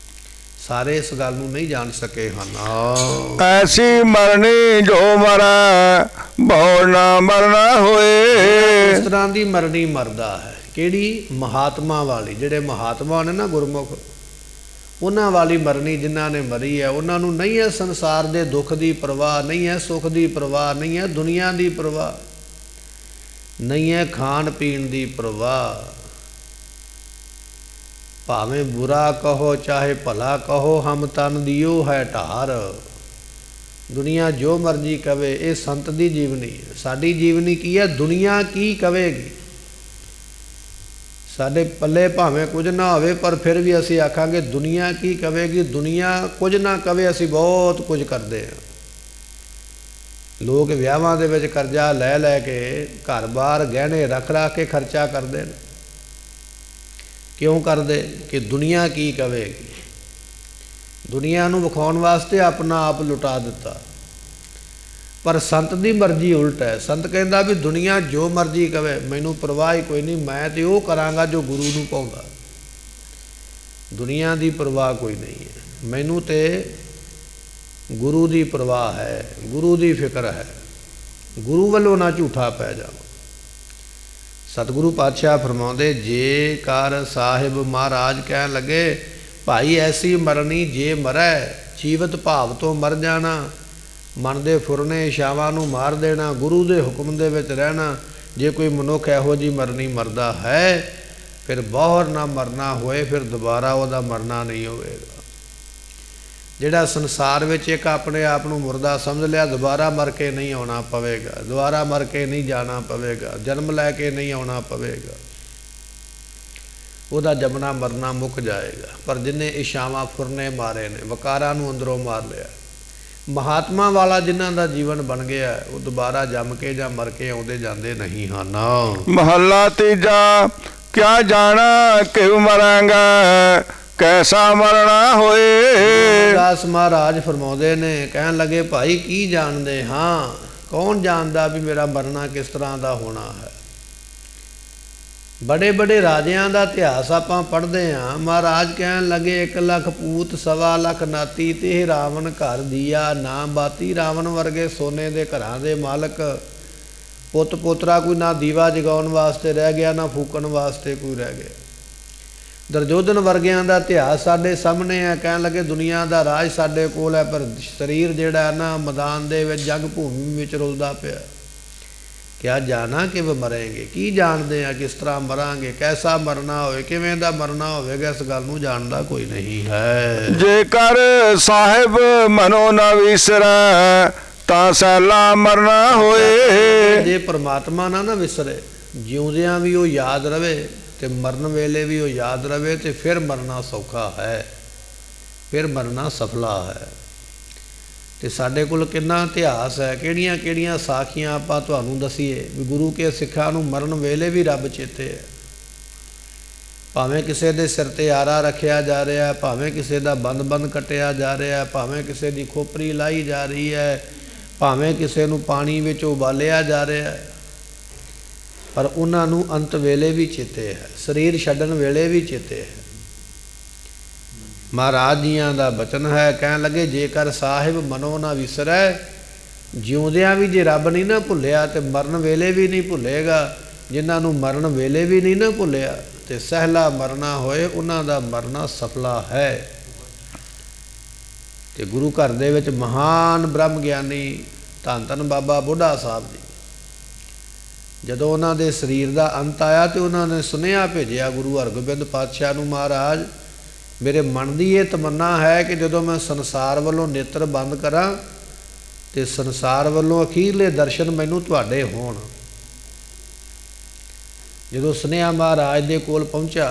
ਸਾਰੇ ਇਸ ਗੱਲ ਨੂੰ ਨਹੀਂ ਜਾਣ ਸਕੇ ਹਨ। ਐਸੀ ਮਰਨੀ ਜੋ ਮਰੈ, ਬਹੁ ਨਾ ਮਰਨਾ ਹੋਏ। ਇਸ ਤਰ੍ਹਾਂ ਦੀ ਮਰਨੀ ਮਰਦਾ ਹੈ। ਕਿਹੜੀ? ਮਹਾਤਮਾ ਵਾਲੀ। ਜਿਹੜੇ ਮਹਾਤਮਾ ਨੇ ਨਾ ਗੁਰਮੁਖ, ਉਹਨਾਂ ਵਾਲੀ ਮਰਨੀ ਜਿਨ੍ਹਾਂ ਨੇ ਮਰੀ ਹੈ, ਉਹਨਾਂ ਨੂੰ ਨਹੀਂ ਹੈ ਸੰਸਾਰ ਦੇ ਦੁੱਖ ਦੀ ਪਰਵਾਹ, ਨਹੀਂ ਹੈ ਸੁੱਖ ਦੀ ਪਰਵਾਹ, ਨਹੀਂ ਹੈ ਦੁਨੀਆ ਦੀ ਪਰਵਾਹ, ਨਹੀਂ ਹੈ ਖਾਣ ਪੀਣ ਦੀ ਪਰਵਾਹ। ਭਾਵੇਂ ਬੁਰਾ ਕਹੋ ਚਾਹੇ ਭਲਾ ਕਹੋ, ਹਮ ਤਨ ਦਿਓ ਹੈ ਢਾਰ। ਦੁਨੀਆ ਜੋ ਮਰਜ਼ੀ ਕਵੇ, ਇਹ ਸੰਤ ਦੀ ਜੀਵਨੀ ਹੈ। ਸਾਡੀ ਜੀਵਨੀ ਕੀ ਹੈ? ਦੁਨੀਆ ਕੀ ਕਵੇਗੀ। ਸਾਡੇ ਪੱਲੇ ਭਾਵੇਂ ਕੁਝ ਨਾ ਹੋਵੇ, ਪਰ ਫਿਰ ਵੀ ਅਸੀਂ ਆਖਾਂਗੇ ਦੁਨੀਆ ਕੀ ਕਵੇਗੀ। ਦੁਨੀਆ ਕੁਝ ਨਾ ਕਵੇ, ਅਸੀਂ ਬਹੁਤ ਕੁਝ ਕਰਦੇ ਹਾਂ। ਲੋਕ ਵਿਆਹਾਂ ਦੇ ਵਿੱਚ ਕਰਜ਼ਾ ਲੈ ਲੈ ਕੇ, ਘਰ-ਬਾਰ ਗਹਿਣੇ ਰੱਖ ਰੱਖ ਕੇ ਖਰਚਾ ਕਰਦੇ ਨੇ। ਕਿਉਂ ਕਰਦੇ? ਕਿ ਦੁਨੀਆ ਕੀ ਕਵੇਗੀ। ਦੁਨੀਆ ਨੂੰ ਵਿਖਾਉਣ ਵਾਸਤੇ ਆਪਣਾ ਆਪ ਲੁਟਾ ਦਿੱਤਾ। ਪਰ ਸੰਤ ਦੀ ਮਰਜ਼ੀ ਉਲਟ ਹੈ। ਸੰਤ ਕਹਿੰਦਾ ਵੀ ਦੁਨੀਆ ਜੋ ਮਰਜ਼ੀ ਕਵੇ, ਮੈਨੂੰ ਪਰਵਾਹ ਹੀ ਕੋਈ ਨਹੀਂ, ਮੈਂ ਤੇ ਉਹ ਕਰਾਂਗਾ ਜੋ ਗੁਰੂ ਨੂੰ ਪਾਉਂਦਾ। दुनिया की परवाह कोई नहीं है, मैनू तो गुरु की परवाह है, गुरु की फिक्र है, गुरु वालों ना झूठा पै जाओ। सतगुरु पातशाह फरमाउंदे जेकर साहिब महाराज कह लगे भाई ऐसी मरनी जे मरै जीवत भाव तो मर जाना, मन दे फुरने इछावां नूं मार देना, गुरु दे हुक्म दे विच रहना। जे कोई मनुख इहो जी मरनी मरदा है फिर बौहर ना मरना होए, फिर दोबारा वह मरना नहीं होएगा। जिहड़ा संसार विच एक अपने आप नूं मुरदा समझ लिया, दोबारा मर के नहीं आना पवेगा, दोबारा मर के नहीं जाना पवेगा, जन्म लैके नहीं आना पवेगा, ਉਹਦਾ जमना मरना मुक जाएगा। पर जिन्हें इछावां फुरने मारे ने, वकारां नूं अंदरों मार लिया, महात्मा वाला जिन्हां दा जीवन बन गया वो दोबारा जम के जां मर के आउंदे जांदे नहीं हन। महला तीजा क्या जाना किव मरांगा कैसा मरना होए। दास महाराज फरमाउंदे ने, कहन लगे भाई की जानदे हाँ, कौन जानदा भी मेरा मरना किस तरह का होना है। बड़े बड़े राजियां दा इतिहास आपां पढ़दे हाँ। महाराज कहन लगे 1 लख पूत 1.25 लख नाती ते रावण घर दिया ना बाती। रावण वर्गे सोने दे घरां दे मालक, पुत पोतरा कोई ना दीवा जगाउण वास्ते रह गया, ना फूकण वास्ते कोई रह गया। दुर्योधन वर्गियां दा इतिहास साडे सामने है। कहन लगे दुनिया दा राज साडे कोल है, पर शरीर जिहड़ा है ना मैदान दे विच जंग भूमि विच रुलदा पिया। क्या जाना कि वह मरेंगे, की जानते हैं किस तरह मरांगे, कैसा मरना होवे, किवें दा मरना होवेगा, इस गल नूं जानदा कोई नहीं है। जेकर साहिब मनो न विसरै तां सैला मरना होए। जे परमात्मा ना ना विसरे, जिउंदियां भी वो याद रवे ते मरन वेले भी वो याद रवे, तो फिर मरना सौखा है, फिर मरना सफला है। तो साढ़े कोल कितना इतिहास है, किहड़ियां किहड़ियां साखियां आपां तुहानूं दसीए भी गुरु के सिखां नूं मरन वेले भी रब चेते है। भावें किसी दे सिर ते आरा रखिया जा रहा है, भावें किसी दा बंद बंद कटिया जा रहा है, भावें किसी दी खोपरी लाई जा रही है, भावें किसी नूं पानी विच उबालिया जा रहा है, पर उन्हां नूं अंत वेले भी चेते है, शरीर छड्डण वेले भी चेते है। महाराज जियां दा बचन है, कहन लगे जेकर साहिब मनो ना विसरै, जिउंदियां भी जे रब नहीं ना भुलिया तो मरन वेले भी नहीं भुलेगा। जिन्हां नूं मरन वेले भी नहीं ना भुलिया तो सहला मरना होए, उन्हां दा मरना सफला है। ते गुरु घर दे विच महान ब्रह्म ज्ञानी धन धन बाबा बुढ़ा साहब जी, जदों उन्हां दे शरीर दा अंत आया तो उन्होंने सुनेहा भेजिया गुरु हरगोबिंद पातशाह नूं, महाराज मेरे मन की ये तमन्ना है कि जदों मैं संसार वालों नेत्र बंद करा तो संसार वालों अखीरले दर्शन मैनू तुहाडे होण। जदों सुनेहा महाराज दे कोल पहुंचा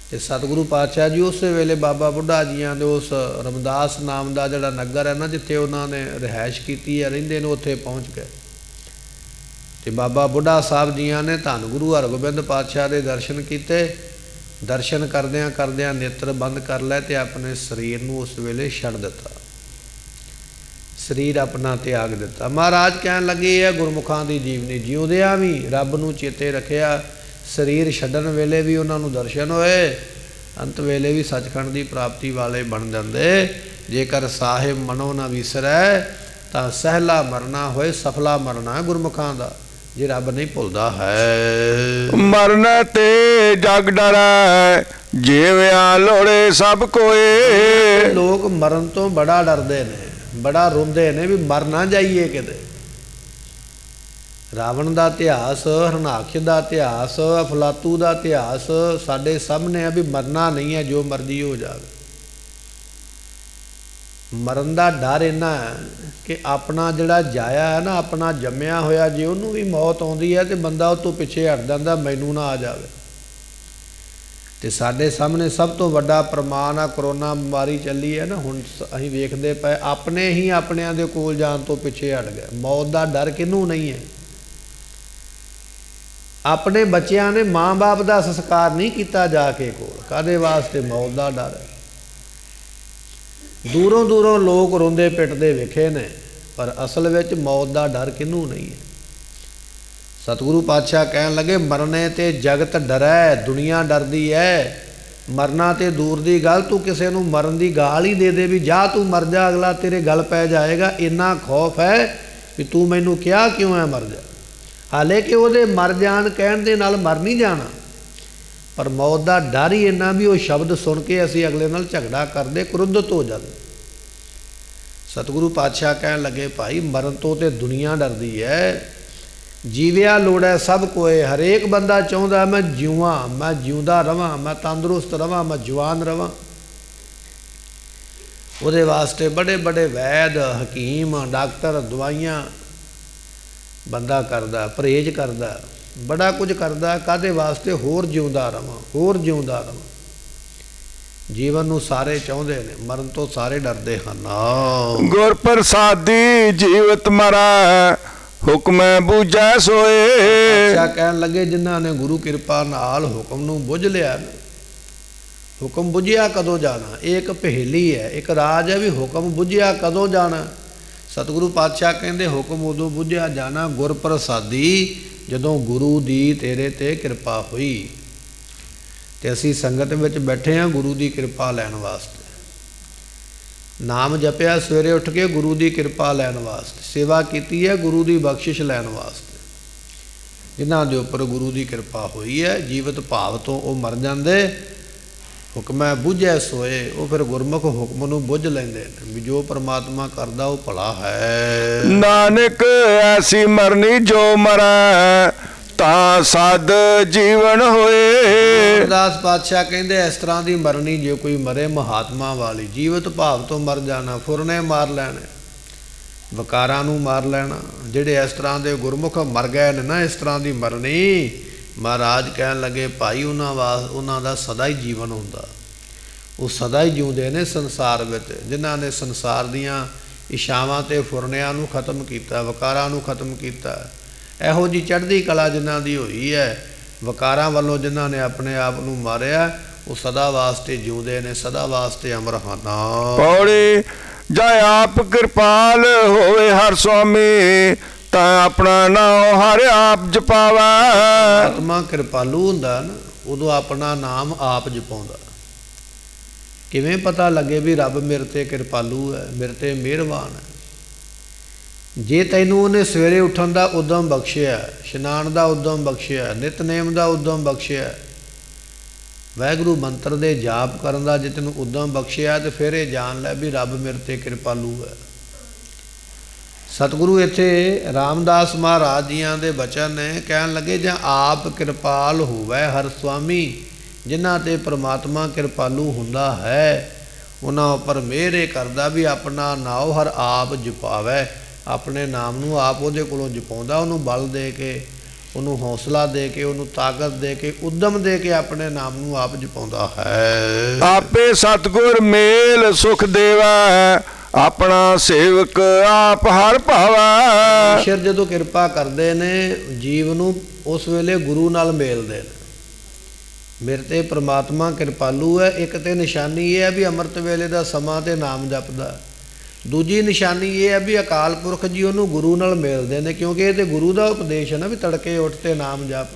तो सतगुरु पातशाह जी उस वेले बाबा बुढ़ा जियां दे उस रमदास नाम का जिहड़ा नगर है ना, जिथे उन्होंने रिहाइश की है, रहिंदे ने, उत्थे पहुँच गए। तो बाबा बुढ़ा साहब जियां ने धन गुरु हरगोबिंद पातशाह के दर्शन किए। दर्शन करदियां करदियां नेत्र बंद कर लै ते अपने शरीर नूं उस वेले छड्ड दिता, शरीर अपना त्याग दिता। महाराज कहन लगे है गुरमुखां दी जीवनी, जिउंदियां भी रब नूं चेते रखिया, शरीर छड्डण वेले भी उन्हां नूं दर्शन होए, अंत वेले भी सचखंड की प्राप्ति वाले बन जाते। जेकर साहिब मनो ना विसरै तां सहला मरना होए, सफला मरना है गुरमुखां दा, जे रब नहीं भुलदा है। मरन ते जग डरै जीविया लोड़े सब कोए। लोग मरण तो बड़ा डरदे ने, बड़ा रोंदे ने भी मर ना जाइए किते। रावण का इतिहास, हरणाक्ष का इतिहास, अफलातू का इतिहास साडे सामने है भी मरना नहीं है, जो मर्जी हो जाए। मरण का डर इन्ना है कि अपना जिहड़ा जाया है ना, अपना जम्मिया होया, जे उन्होंने भी मौत आउंदी है तो बंदा उस तो पिछे हट जाता, मैनू ना आ जाए। तो साडे सामने सब तो वड्डा प्रमाण आ कोरोना बीमारी चली है ना, हुण असीं वेखदे पए, अपने ही अपनिਆਂ दे कोल जाण तो पिछे हट गए। मौत का डर किनू नहीं है। अपने बच्चों ने माँ बाप का संस्कार नहीं किया जाके कोल, काहदे वास्ते मौत का डर है। दूरों दूरों लोग रोंदे पिटदे वेखे ने, पर असल विच मौत का डर किनू नहीं है। सतगुरु पातशाह कहन लगे मरने ते जगत डरै, दुनिया डरदी है, ਮਰਨਾ ਤੇ ਦੂਰ ਦੀ ਗੱਲ, ਤੂੰ ਕਿਸੇ ਨੂੰ ਮਰਨ ਦੀ ਗਾਲ ਹੀ ਦੇ ਦੇ ਵੀ ਜਾ ਤੂੰ ਮਰ ਜਾ, ਅਗਲਾ ਤੇਰੇ ਗਲ ਪੈ ਜਾਏਗਾ। ਇੰਨਾ ਖੌਫ ਹੈ ਵੀ ਤੂੰ ਮੈਨੂੰ ਕਿਹਾ ਕਿਉਂ ਹੈ ਮਰ ਜਾ। ਹਾਲੇ ਕਿ ਉਹਦੇ ਮਰ ਜਾਣ ਕਹਿਣ ਦੇ ਨਾਲ ਮਰ ਨਹੀਂ ਜਾਣਾ, ਪਰ ਮੌਤ ਦਾ ਡਰ ਹੀ ਇੰਨਾ ਵੀ ਉਹ ਸ਼ਬਦ ਸੁਣ ਕੇ ਅਸੀਂ ਅਗਲੇ ਨਾਲ ਝਗੜਾ ਕਰਦੇ, ਕ੍ਰੋਧਿਤ ਹੋ ਜਾਂਦੇ। ਸਤਿਗੁਰੂ ਪਾਤਸ਼ਾਹ ਕਹਿਣ ਲੱਗੇ ਭਾਈ ਮਰਨ ਤੋਂ ਤੇ ਦੁਨੀਆ ਡਰਦੀ ਹੈ, ਜੀਵਿਆ ਲੋੜੈ ਸਭ ਕੋਏ। ਹਰੇਕ ਬੰਦਾ ਚਾਹੁੰਦਾ ਮੈਂ ਜਿਉਵਾਂ, ਮੈਂ ਜਿਉਂਦਾ ਰਵਾਂ, ਮੈਂ ਤੰਦਰੁਸਤ ਰਵਾਂ, ਮੈਂ ਜਵਾਨ ਰਵਾਂ। ਉਹਦੇ ਵਾਸਤੇ ਬੜੇ ਬੜੇ ਵੈਦ, ਹਕੀਮ, ਡਾਕਟਰ, ਦਵਾਈਆਂ ਬੰਦਾ ਕਰਦਾ, ਪਰਹੇਜ਼ ਕਰਦਾ, ਬੜਾ ਕੁਝ ਕਰਦਾ। ਕਾਹਦੇ ਵਾਸਤੇ? ਹੋਰ ਜਿਉਂਦਾ ਰਵਾਂ, ਹੋਰ ਜਿਉਂਦਾ ਰਵਾਂ। ਜੀਵਨ ਨੂੰ ਸਾਰੇ ਚਾਹੁੰਦੇ ਨੇ, ਮਰਨ ਤੋਂ ਸਾਰੇ ਡਰਦੇ ਹਨ। ਗੁਰ ਪ੍ਰਸਾਦੀ ਜੀਵਤ ਮਰੈ, ਹੁਕਮੈ ਬੂਝੈ ਸੋਏ। ਅੱਛਾ ਕਹਿਣ ਲੱਗੇ ਜਿਨ੍ਹਾਂ ਨੇ ਗੁਰੂ ਕਿਰਪਾ ਨਾਲ ਹੁਕਮ ਨੂੰ ਬੁੱਝ ਲਿਆ ਨਾ, ਹੁਕਮ ਬੁੱਝਿਆ ਕਦੋਂ ਜਾਣਾ, ਇਹ ਇੱਕ ਪਹੇਲੀ ਹੈ, ਇੱਕ ਰਾਜ ਹੈ ਵੀ ਹੁਕਮ ਬੁੱਝਿਆ ਕਦੋਂ ਜਾਣਾ। ਸਤਿਗੁਰੂ ਪਾਤਸ਼ਾਹ ਕਹਿੰਦੇ ਹੁਕਮ ਉਦੋਂ ਬੁੱਝਿਆ ਜਾਣਾ ਗੁਰ ਪ੍ਰਸਾਦੀ, ਜਦੋਂ ਗੁਰੂ ਦੀ ਤੇਰੇ ਤੇ ਕਿਰਪਾ ਹੋਈ। ਤੇ ਅਸੀਂ ਸੰਗਤ ਵਿੱਚ ਬੈਠੇ ਹਾਂ ਗੁਰੂ ਦੀ ਕਿਰਪਾ ਲੈਣ ਵਾਸਤੇ, ਨਾਮ ਜਪਿਆ ਸਵੇਰੇ ਉੱਠ ਕੇ ਗੁਰੂ ਦੀ ਕਿਰਪਾ ਲੈਣ ਵਾਸਤੇ, ਸੇਵਾ ਕੀਤੀ ਹੈ ਗੁਰੂ ਦੀ ਬਖਸ਼ਿਸ਼ ਲੈਣ ਵਾਸਤੇ। ਜਿਨ੍ਹਾਂ ਦੇ ਉੱਪਰ ਗੁਰੂ ਦੀ ਕਿਰਪਾ ਹੋਈ ਹੈ, ਜੀਵਤ ਭਾਵ ਤੋਂ ਉਹ ਮਰ ਜਾਂਦੇ। ਹੁਕਮੈ ਬੁੱਝੈ ਸੋਏ, ਉਹ ਫਿਰ ਗੁਰਮੁਖ ਹੁਕਮ ਨੂੰ ਬੁੱਝ ਲੈਂਦੇ ਨੇ ਵੀ ਜੋ ਪਰਮਾਤਮਾ ਕਰਦਾ ਉਹ ਭਲਾ ਹੈ। ਨਾਨਕ ਐਸੀ ਮਰਨੀ ਜੋ ਮਰੈ, ਤਾਂ ਸਦ ਜੀਵਨ ਹੋਏ। ਅਰਦਾਸ ਪਾਤਸ਼ਾਹ ਕਹਿੰਦੇ ਇਸ ਤਰ੍ਹਾਂ ਦੀ ਮਰਨੀ ਜੇ ਕੋਈ ਮਰੇ ਮਹਾਤਮਾ ਵਾਲੀ, ਜੀਵਤ ਭਾਵ ਤੋਂ ਮਰ ਜਾਣਾ, ਫੁਰਨੇ ਮਾਰ ਲੈਣੇ, ਵਕਾਰਾਂ ਨੂੰ ਮਾਰ ਲੈਣਾ। ਜਿਹੜੇ ਇਸ ਤਰ੍ਹਾਂ ਦੇ ਗੁਰਮੁਖ ਮਰ ਗਏ ਨੇ ਨਾ, ਇਸ ਤਰ੍ਹਾਂ ਦੀ ਮਰਨੀ, ਮਹਾਰਾਜ ਕਹਿਣ ਲੱਗੇ ਭਾਈ ਉਹਨਾਂ ਦਾ ਸਦਾ ਹੀ ਜੀਵਨ ਹੁੰਦਾ, ਉਹ ਸਦਾ ਹੀ ਜਿਉਂਦੇ ਨੇ ਸੰਸਾਰ ਵਿੱਚ। ਜਿਨ੍ਹਾਂ ਨੇ ਸੰਸਾਰ ਦੀਆਂ ਇਛਾਵਾਂ ਤੇ ਫੁਰਨਿਆਂ ਨੂੰ ਖਤਮ ਕੀਤਾ, ਵਕਾਰਾਂ ਨੂੰ ਖਤਮ ਕੀਤਾ, ਇਹੋ ਜਿਹੀ ਚੜ੍ਹਦੀ ਕਲਾ ਜਿਨ੍ਹਾਂ ਦੀ ਹੋਈ ਹੈ, ਵਕਾਰਾਂ ਵੱਲੋਂ ਜਿਨ੍ਹਾਂ ਨੇ ਆਪਣੇ ਆਪ ਨੂੰ ਮਾਰਿਆ, ਉਹ ਸਦਾ ਵਾਸਤੇ ਜਿਉਂਦੇ ਨੇ, ਸਦਾ ਵਾਸਤੇ ਅਮਰ ਹਨ। ਪੌੜੀ ਜਾਂ ਆਪ ਕਿਰਪਾਲ ਹੋਵੇ ਹਰ ਸੁਆਮੀ, ਤਾਂ ਆਪਣਾ ਨਾਮ ਹਰ ਆਪ ਜਪਾਵਾ। ਆਤਮਾ ਕਿਰਪਾਲੂ ਹੁੰਦਾ ਨਾ, ਉਦੋਂ ਆਪਣਾ ਨਾਮ ਆਪ ਜਪਾਉਂਦਾ। ਕਿਵੇਂ ਪਤਾ ਲੱਗੇ ਵੀ ਰੱਬ ਮੇਰੇ ਤੇ ਕਿਰਪਾਲੂ ਹੈ, ਮੇਰੇ ਤੇ ਮਿਹਰਬਾਨ ਹੈ? ਜੇ ਤੈਨੂੰ ਉਹਨੇ ਸਵੇਰੇ ਉੱਠਣ ਦਾ ਉਦਮ ਬਖਸ਼ਿਆ, ਇਸ਼ਨਾਨ ਦਾ ਉਦਮ ਬਖਸ਼ਿਆ, ਨਿਤਨੇਮ ਦਾ ਉਦਮ ਬਖਸ਼ਿਆ, ਵਾਹਿਗੁਰੂ ਮੰਤਰ ਦੇ ਜਾਪ ਕਰਨ ਦਾ ਜੇ ਤੈਨੂੰ ਉਦਮ ਬਖਸ਼ਿਆ, ਤੇ ਫਿਰ ਇਹ ਜਾਣ ਲੈ ਵੀ ਰੱਬ ਮੇਰੇ ਤੇ ਕਿਰਪਾਲੂ ਹੈ। ਸਤਿਗੁਰੂ ਇੱਥੇ ਰਾਮਦਾਸ ਮਹਾਰਾਜ ਜੀਆਂ ਦੇ ਬਚਨ ਨੇ, ਕਹਿਣ ਲੱਗੇ ਜਾਂ ਆਪ ਕਿਰਪਾਲ ਹੋਵੇ ਹਰ ਸੁਆਮੀ, ਜਿਨ੍ਹਾਂ ਤੇ ਪ੍ਰਮਾਤਮਾ ਕਿਰਪਾਲੂ ਹੁੰਦਾ ਹੈ, ਉਹਨਾਂ ਉੱਪਰ ਮਿਹਰ ਇਹ ਕਰਦਾ ਵੀ ਆਪਣਾ ਨਾਉ ਹਰ ਆਪ ਜਪਾਵੇ। ਆਪਣੇ ਨਾਮ ਨੂੰ ਆਪ ਉਹਦੇ ਕੋਲੋਂ ਜਪਾਉਂਦਾ, ਉਹਨੂੰ ਬਲ ਦੇ ਕੇ, ਉਹਨੂੰ ਹੌਸਲਾ ਦੇ ਕੇ, ਉਹਨੂੰ ਤਾਕਤ ਦੇ ਕੇ, ਉਦਮ ਦੇ ਕੇ ਆਪਣੇ ਨਾਮ ਨੂੰ ਆਪ ਜਪਾਉਂਦਾ ਹੈ। ਆਪੇ ਸਤਿਗੁਰ ਮੇਲ ਸੁਖ ਦੇਵੈ, ਆਪਣਾ ਸੇਵਕ ਆਪ ਹਰ ਭਾਵੈ। ਈਸ਼ਰ ਜਦੋਂ ਕਿਰਪਾ ਕਰਦੇ ਨੇ ਜੀਵ ਨੂੰ, ਉਸ ਵੇਲੇ ਗੁਰੂ ਨਾਲ ਮੇਲਦੇ ਨੇ। ਮੇਰੇ ਤੇ ਪ੍ਰਮਾਤਮਾ ਕਿਰਪਾਲੂ ਹੈ। ਇੱਕ ਤੇ ਨਿਸ਼ਾਨੀ ਇਹ ਹੈ ਵੀ ਅੰਮ੍ਰਿਤ ਵੇਲੇ ਦਾ ਸਮਾਂ ਤੇ ਨਾਮ ਜਪਦਾ। ਦੂਜੀ ਨਿਸ਼ਾਨੀ ਇਹ ਹੈ ਵੀ ਅਕਾਲ ਪੁਰਖ ਜੀ ਉਹਨੂੰ ਗੁਰੂ ਨਾਲ ਮਿਲਦੇ ਨੇ, ਕਿਉਂਕਿ ਇਹ ਤੇ ਗੁਰੂ ਦਾ ਉਪਦੇਸ਼ ਹੈ ਨਾ ਵੀ ਤੜਕੇ ਉੱਠ ਤੇ ਨਾਮ ਜਪ।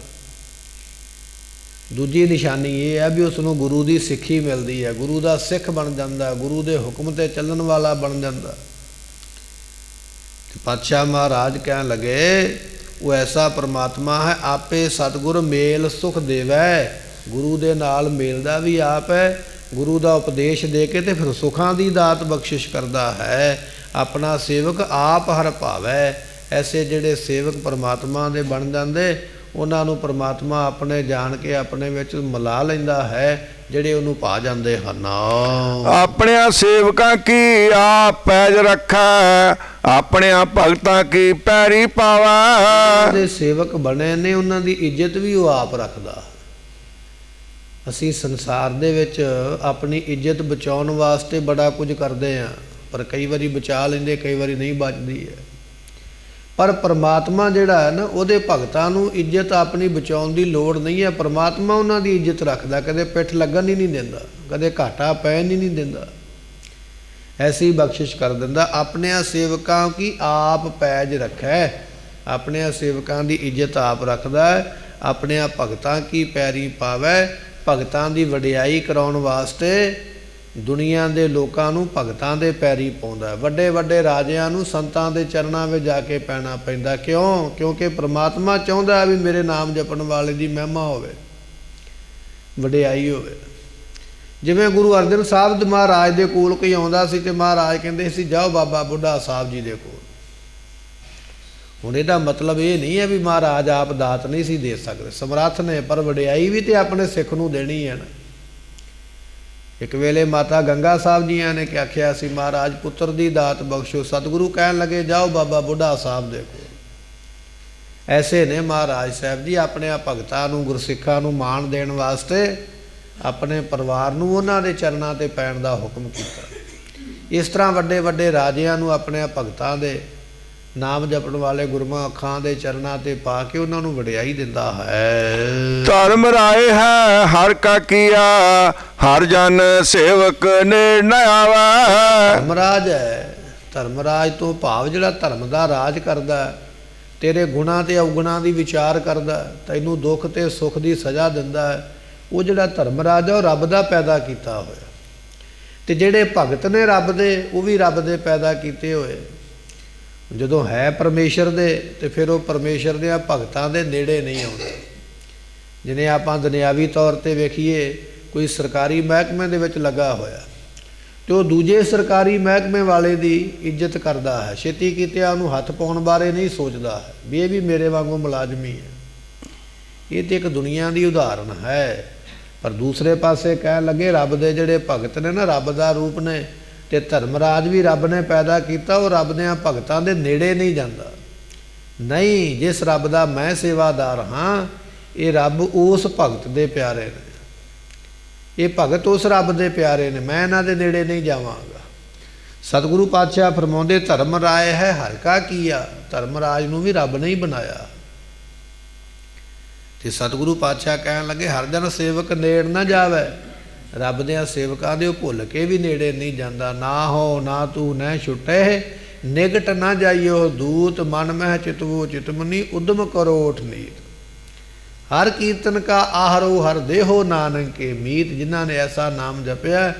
ਦੂਜੀ ਨਿਸ਼ਾਨੀ ਇਹ ਹੈ ਵੀ ਉਸ ਨੂੰ ਗੁਰੂ ਦੀ ਸਿੱਖੀ ਮਿਲਦੀ ਹੈ, ਗੁਰੂ ਦਾ ਸਿੱਖ ਬਣ ਜਾਂਦਾ, ਗੁਰੂ ਦੇ ਹੁਕਮ ਤੇ ਚੱਲਣ ਵਾਲਾ ਬਣ ਜਾਂਦਾ। ਪਾਤਸ਼ਾਹ ਮਹਾਰਾਜ ਕਹਿਣ ਲੱਗੇ ਉਹ ਐਸਾ ਪਰਮਾਤਮਾ ਹੈ, ਆਪੇ ਸਤਿਗੁਰ ਮੇਲ ਸੁਖ ਦੇਵੈ, ਗੁਰੂ ਦੇ ਨਾਲ ਮੇਲਦਾ ਵੀ ਆਪ ਹੈ, ਗੁਰੂ ਦਾ ਉਪਦੇਸ਼ ਦੇ ਕੇ ਤੇ ਫਿਰ ਸੁੱਖਾਂ ਦੀ ਦਾਤ ਬਖਸ਼ਿਸ਼ ਕਰਦਾ ਹੈ। ਆਪਣਾ ਸੇਵਕ ਆਪ ਹਰ ਭਾਵੈ। ਐਸੇ ਜਿਹੜੇ ਸੇਵਕ ਪਰਮਾਤਮਾ ਦੇ ਬਣ ਜਾਂਦੇ, ਉਹਨਾਂ ਨੂੰ ਪਰਮਾਤਮਾ ਆਪਣੇ ਜਾਣ ਕੇ ਆਪਣੇ ਵਿੱਚ ਮਿਲਾ ਲੈਂਦਾ ਹੈ, ਜਿਹੜੇ ਉਹਨੂੰ ਪਾ ਜਾਂਦੇ ਹਨ। ਆਪਣਿਆਂ ਸੇਵਕਾਂ ਕੀ ਆਪ ਪੈਜ ਰੱਖੈ, ਆਪਣਿਆਂ ਭਗਤਾਂ ਕੀ ਪੈਰੀ ਪਾਵੈ। ਉਹਦੇ ਸੇਵਕ ਬਣੇ ਨੇ, ਉਹਨਾਂ ਦੀ ਇੱਜ਼ਤ ਵੀ ਉਹ ਆਪ ਰੱਖਦਾ। ਅਸੀਂ ਸੰਸਾਰ ਦੇ ਵਿੱਚ ਆਪਣੀ ਇੱਜ਼ਤ ਬਚਾਉਣ ਵਾਸਤੇ ਬੜਾ ਕੁਝ ਕਰਦੇ ਹਾਂ, ਪਰ ਕਈ ਵਾਰੀ ਬਚਾ ਲੈਂਦੇ, ਕਈ ਵਾਰੀ ਨਹੀਂ ਬਚਦੀ ਹੈ। ਪਰ ਪਰਮਾਤਮਾ ਜਿਹੜਾ ਹੈ ਨਾ, ਉਹਦੇ ਭਗਤਾਂ ਨੂੰ ਇੱਜ਼ਤ ਆਪਣੀ ਬਚਾਉਣ ਦੀ ਲੋੜ ਨਹੀਂ ਹੈ। ਪਰਮਾਤਮਾ ਉਹਨਾਂ ਦੀ ਇੱਜ਼ਤ ਰੱਖਦਾ, ਕਦੇ ਪਿੱਠ ਲੱਗਣ ਹੀ ਨਹੀਂ ਦਿੰਦਾ, ਕਦੇ ਘਾਟਾ ਪੈਣ ਹੀ ਨਹੀਂ ਦਿੰਦਾ, ਐਸੀ ਬਖਸ਼ਿਸ਼ ਕਰ ਦਿੰਦਾ। ਆਪਣਿਆਂ ਸੇਵਕਾਂ ਕੀ ਆਪ ਪੈਜ ਰੱਖੈ, ਆਪਣਿਆਂ ਸੇਵਕਾਂ ਦੀ ਇੱਜ਼ਤ ਆਪ ਰੱਖਦਾ ਹੈ। ਆਪਣਿਆਂ ਭਗਤਾਂ ਕੀ ਪੈਰੀ ਪਾਵੈ, ਭਗਤਾਂ ਦੀ ਵਡਿਆਈ ਕਰਾਉਣ ਵਾਸਤੇ ਦੁਨੀਆ ਦੇ ਲੋਕਾਂ ਨੂੰ ਭਗਤਾਂ ਦੇ ਪੈਰੀ ਪਾਉਂਦਾ। ਵੱਡੇ ਵੱਡੇ ਰਾਜਿਆਂ ਨੂੰ ਸੰਤਾਂ ਦੇ ਚਰਨਾਂ ਵਿੱਚ ਜਾ ਕੇ ਪੈਣਾ ਪੈਂਦਾ। ਕਿਉਂ? ਕਿਉਂਕਿ ਪ੍ਰਮਾਤਮਾ ਚਾਹੁੰਦਾ ਵੀ ਮੇਰੇ ਨਾਮ ਜਪਣ ਵਾਲੇ ਦੀ ਮਹਿਮਾ ਹੋਵੇ, ਵਡਿਆਈ ਹੋਵੇ। ਜਿਵੇਂ ਗੁਰੂ ਅਰਜਨ ਸਾਹਿਬ ਦੇ ਮਹਾਰਾਜ ਦੇ ਕੋਲ ਕੋਈ ਆਉਂਦਾ ਸੀ ਤੇ ਮਹਾਰਾਜ ਕਹਿੰਦੇ ਸੀ ਜਾਓ ਬਾਬਾ ਬੁੱਢਾ ਸਾਹਿਬ ਜੀ ਦੇ ਕੋਲ। ਹੁਣ ਇਹਦਾ ਮਤਲਬ ਇਹ ਨਹੀਂ ਹੈ ਵੀ ਮਹਾਰਾਜ ਆਪ ਦਾਤ ਨਹੀਂ ਸੀ ਦੇ ਸਕਦੇ, ਸਮਰੱਥ ਨੇ, ਪਰ ਵਡਿਆਈ ਵੀ ਤੇ ਆਪਣੇ ਸਿੱਖ ਨੂੰ ਦੇਣੀ ਹੈ ਨਾ। ਇੱਕ ਵੇਲੇ ਮਾਤਾ ਗੰਗਾ ਸਾਹਿਬ ਜੀਆਂ ਨੇ ਆਖਿਆ ਸੀ ਮਹਾਰਾਜ ਪੁੱਤਰ ਦੀ ਦਾਤ ਬਖਸ਼ੋ। ਸਤਿਗੁਰੂ ਕਹਿਣ ਲੱਗੇ ਜਾਓ ਬਾਬਾ ਬੁੱਢਾ ਸਾਹਿਬ ਦੇ ਕੋਲ। ਐਸੇ ਨੇ ਮਹਾਰਾਜ ਸਾਹਿਬ ਜੀ ਆਪਣੇ ਭਗਤਾਂ ਨੂੰ, ਗੁਰਸਿੱਖਾਂ ਨੂੰ ਮਾਣ ਦੇਣ ਵਾਸਤੇ ਆਪਣੇ ਪਰਿਵਾਰ ਨੂੰ ਉਹਨਾਂ ਦੇ ਚਰਨਾਂ 'ਤੇ ਪੈਣ ਦਾ ਹੁਕਮ ਕੀਤਾ। ਇਸ ਤਰ੍ਹਾਂ ਵੱਡੇ ਵੱਡੇ ਰਾਜਿਆਂ ਨੂੰ ਆਪਣੇ ਭਗਤਾਂ ਦੇ ਨਾਮ ਜਪਣ ਵਾਲੇ ਗੁਰਮੁਖਾਂ ਦੇ ਚਰਨਾਂ 'ਤੇ ਪਾ ਕੇ ਉਹਨਾਂ ਨੂੰ ਵਡਿਆਈ ਦਿੰਦਾ ਹੈ। ਧਰਮ ਰਾਏ ਹੈ ਹਰ ਕਾ ਕੀਆ, ਹਰ ਜਨ ਸੇਵਕ ਨੇ ਨ ਆਵੈ। ਧਰਮਰਾਜ ਹੈ, ਧਰਮਰਾਜ ਤੋਂ ਭਾਵ ਜਿਹੜਾ ਧਰਮ ਦਾ ਰਾਜ ਕਰਦਾ, ਤੇਰੇ ਗੁਣਾਂ ਤੇ ਅਵਗੁਣਾਂ ਦੀ ਵਿਚਾਰ ਕਰਦਾ, ਤੈਨੂੰ ਦੁੱਖ ਤੇ ਸੁੱਖ ਦੀ ਸਜ਼ਾ ਦਿੰਦਾ, ਉਹ ਜਿਹੜਾ ਧਰਮਰਾਜ ਹੈ ਉਹ ਰੱਬ ਦਾ ਪੈਦਾ ਕੀਤਾ ਹੋਇਆ। ਤੇ ਜਿਹੜੇ ਭਗਤ ਨੇ ਰੱਬ ਦੇ, ਉਹ ਵੀ ਰੱਬ ਦੇ ਪੈਦਾ ਕੀਤੇ ਹੋਏ। ਜਦੋਂ ਹੈ ਪਰਮੇਸ਼ਰ ਦੇ ਤੇ ਫਿਰ ਉਹ ਪਰਮੇਸ਼ਰ ਦੇ ਭਗਤਾਂ ਦੇ ਨੇੜੇ ਨਹੀਂ ਆਉਂਦਾ। ਜਿਵੇਂ ਆਪਾਂ ਦੁਨਿਆਵੀ ਤੌਰ 'ਤੇ ਵੇਖੀਏ, ਕੋਈ ਸਰਕਾਰੀ ਮਹਿਕਮੇ ਦੇ ਵਿੱਚ ਲੱਗਾ ਹੋਇਆ ਤੇ ਉਹ ਦੂਜੇ ਸਰਕਾਰੀ ਮਹਿਕਮੇ ਵਾਲੇ ਦੀ ਇੱਜ਼ਤ ਕਰਦਾ ਹੈ, ਛੇਤੀ ਕੀਤਿਆਂ ਉਹਨੂੰ ਹੱਥ ਪਾਉਣ ਬਾਰੇ ਨਹੀਂ ਸੋਚਦਾ ਹੈ ਵੀ ਇਹ ਵੀ ਮੇਰੇ ਵਾਂਗੂ ਮੁਲਾਜ਼ਮੀ ਹੈ। ਇਹ ਤੇ ਇੱਕ ਦੁਨੀਆ ਦੀ ਉਦਾਹਰਣ ਹੈ। ਪਰ ਦੂਸਰੇ ਪਾਸੇ ਕਹਿਣ ਲੱਗੇ ਰੱਬ ਦੇ ਜਿਹੜੇ ਭਗਤ ਨੇ ਨਾ, ਰੱਬ ਦਾ ਰੂਪ ਨੇ, ਤੇ ਧਰਮਰਾਜ ਵੀ ਰੱਬ ਨੇ ਪੈਦਾ ਕੀਤਾ, ਉਹ ਰੱਬ ਦੇ ਭਗਤਾਂ ਦੇ ਨੇੜੇ ਨਹੀਂ ਜਾਂਦਾ। ਨਹੀਂ, ਜਿਸ ਰੱਬ ਦਾ ਮੈਂ ਸੇਵਾਦਾਰ ਹਾਂ, ਇਹ ਰੱਬ ਉਸ ਭਗਤ ਦੇ ਪਿਆਰੇ ਨੇ, ਇਹ ਭਗਤ ਉਸ ਰੱਬ ਦੇ ਪਿਆਰੇ ਨੇ, ਮੈਂ ਇਹਨਾਂ ਦੇ ਨੇੜੇ ਨਹੀਂ ਜਾਵਾਂਗਾ। ਸਤਿਗੁਰੂ ਪਾਤਸ਼ਾਹ ਫਰਮਾਉਂਦੇ ਧਰਮ ਰਾਏ ਹੈ ਹਰ ਕਾ ਕੀਆ, ਧਰਮਰਾਜ ਨੂੰ ਵੀ ਰੱਬ ਨੇ ਹੀ ਬਣਾਇਆ। ਤੇ ਸਤਿਗੁਰੂ ਪਾਤਸ਼ਾਹ ਕਹਿਣ ਲੱਗੇ ਹਰ ਜਨ ਸੇਵਕ ਨੇੜ ਨਾ ਜਾਵੇ, ਰੱਬ ਦੇ ਸੇਵਕਾਂ ਦੇ ਉਹ ਭੁੱਲ ਕੇ ਵੀ ਨੇੜੇ ਨਹੀਂ ਜਾਂਦਾ। ਨਾ ਹੋ ਨਾ ਤੂੰ ਨਹਿ ਛੁਟੇ, ਨਿਗਟ ਨਾ ਜਾਈਓ ਦੂਤ, ਮਨ ਮਹਿ ਚਿਤਵੋ ਚਿਤਮਨੀ, ਉਦਮ ਕਰੋ ਉਠ ਨੀਤ। ਹਰ ਕੀਰਤਨ ਕਾ ਆਹਰੋ ਹਰ ਦੇਹੋ ਨਾਨਕੇ ਮੀਤ। ਜਿਨ੍ਹਾਂ ਨੇ ਐਸਾ ਨਾਮ ਜਪਿਆ,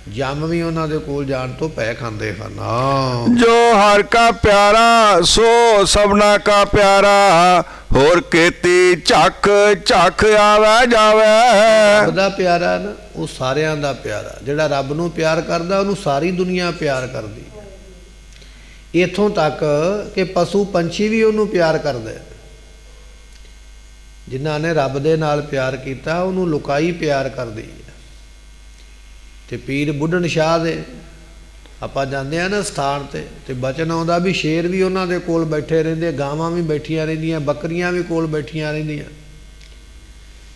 ਜੰਮ ਵੀ ਉਹਨਾਂ ਦੇ ਕੋਲ ਜਾਣ ਤੋਂ ਭੈ ਖਾਂਦੇ ਹਨ। ਜੋ ਹਰ ਕਾ ਪਿਆਰਾ ਸੋ ਸਭਨਾ ਕਾ ਪਿਆਰਾ, ਹੋਰ ਕੀਤੀ ਝੱਖ ਝੱਖ ਆਵੇ ਜਾਵੇ। ਰੱਬ ਦਾ ਪਿਆਰਾ ਨਾ, ਉਹ ਸਾਰਿਆਂ ਦਾ ਪਿਆਰਾ। ਜਿਹੜਾ ਰੱਬ ਨੂੰ ਪਿਆਰ ਕਰਦਾ ਉਹਨੂੰ ਸਾਰੀ ਦੁਨੀਆ ਪਿਆਰ ਕਰਦੀ। ਇੱਥੋਂ ਤੱਕ ਕਿ ਪਸ਼ੂ ਪੰਛੀ ਵੀ ਉਹਨੂੰ ਪਿਆਰ ਕਰਦੇ। ਜਿਨ੍ਹਾਂ ਨੇ ਰੱਬ ਦੇ ਨਾਲ ਪਿਆਰ ਕੀਤਾ ਉਹਨੂੰ ਲੁਕਾਈ ਪਿਆਰ ਕਰਦੀ ਹੈ। ਤੇ ਪੀਰ ਬੁੱਢਣ ਸ਼ਾਹ ਦੇ ਆਪਾਂ ਜਾਂਦੇ ਆ ਨਾ ਸਥਾਨ ਤੇ ਬਚਨ ਆਉਂਦਾ ਵੀ ਸ਼ੇਰ ਵੀ ਉਹਨਾਂ ਦੇ ਕੋਲ ਬੈਠੇ ਰਹਿੰਦੇ, ਗਾਵਾਂ ਵੀ ਬੈਠੀਆਂ ਰਹਿੰਦੀਆਂ, ਬੱਕਰੀਆਂ ਵੀ ਕੋਲ ਬੈਠੀਆਂ ਰਹਿੰਦੀਆਂ।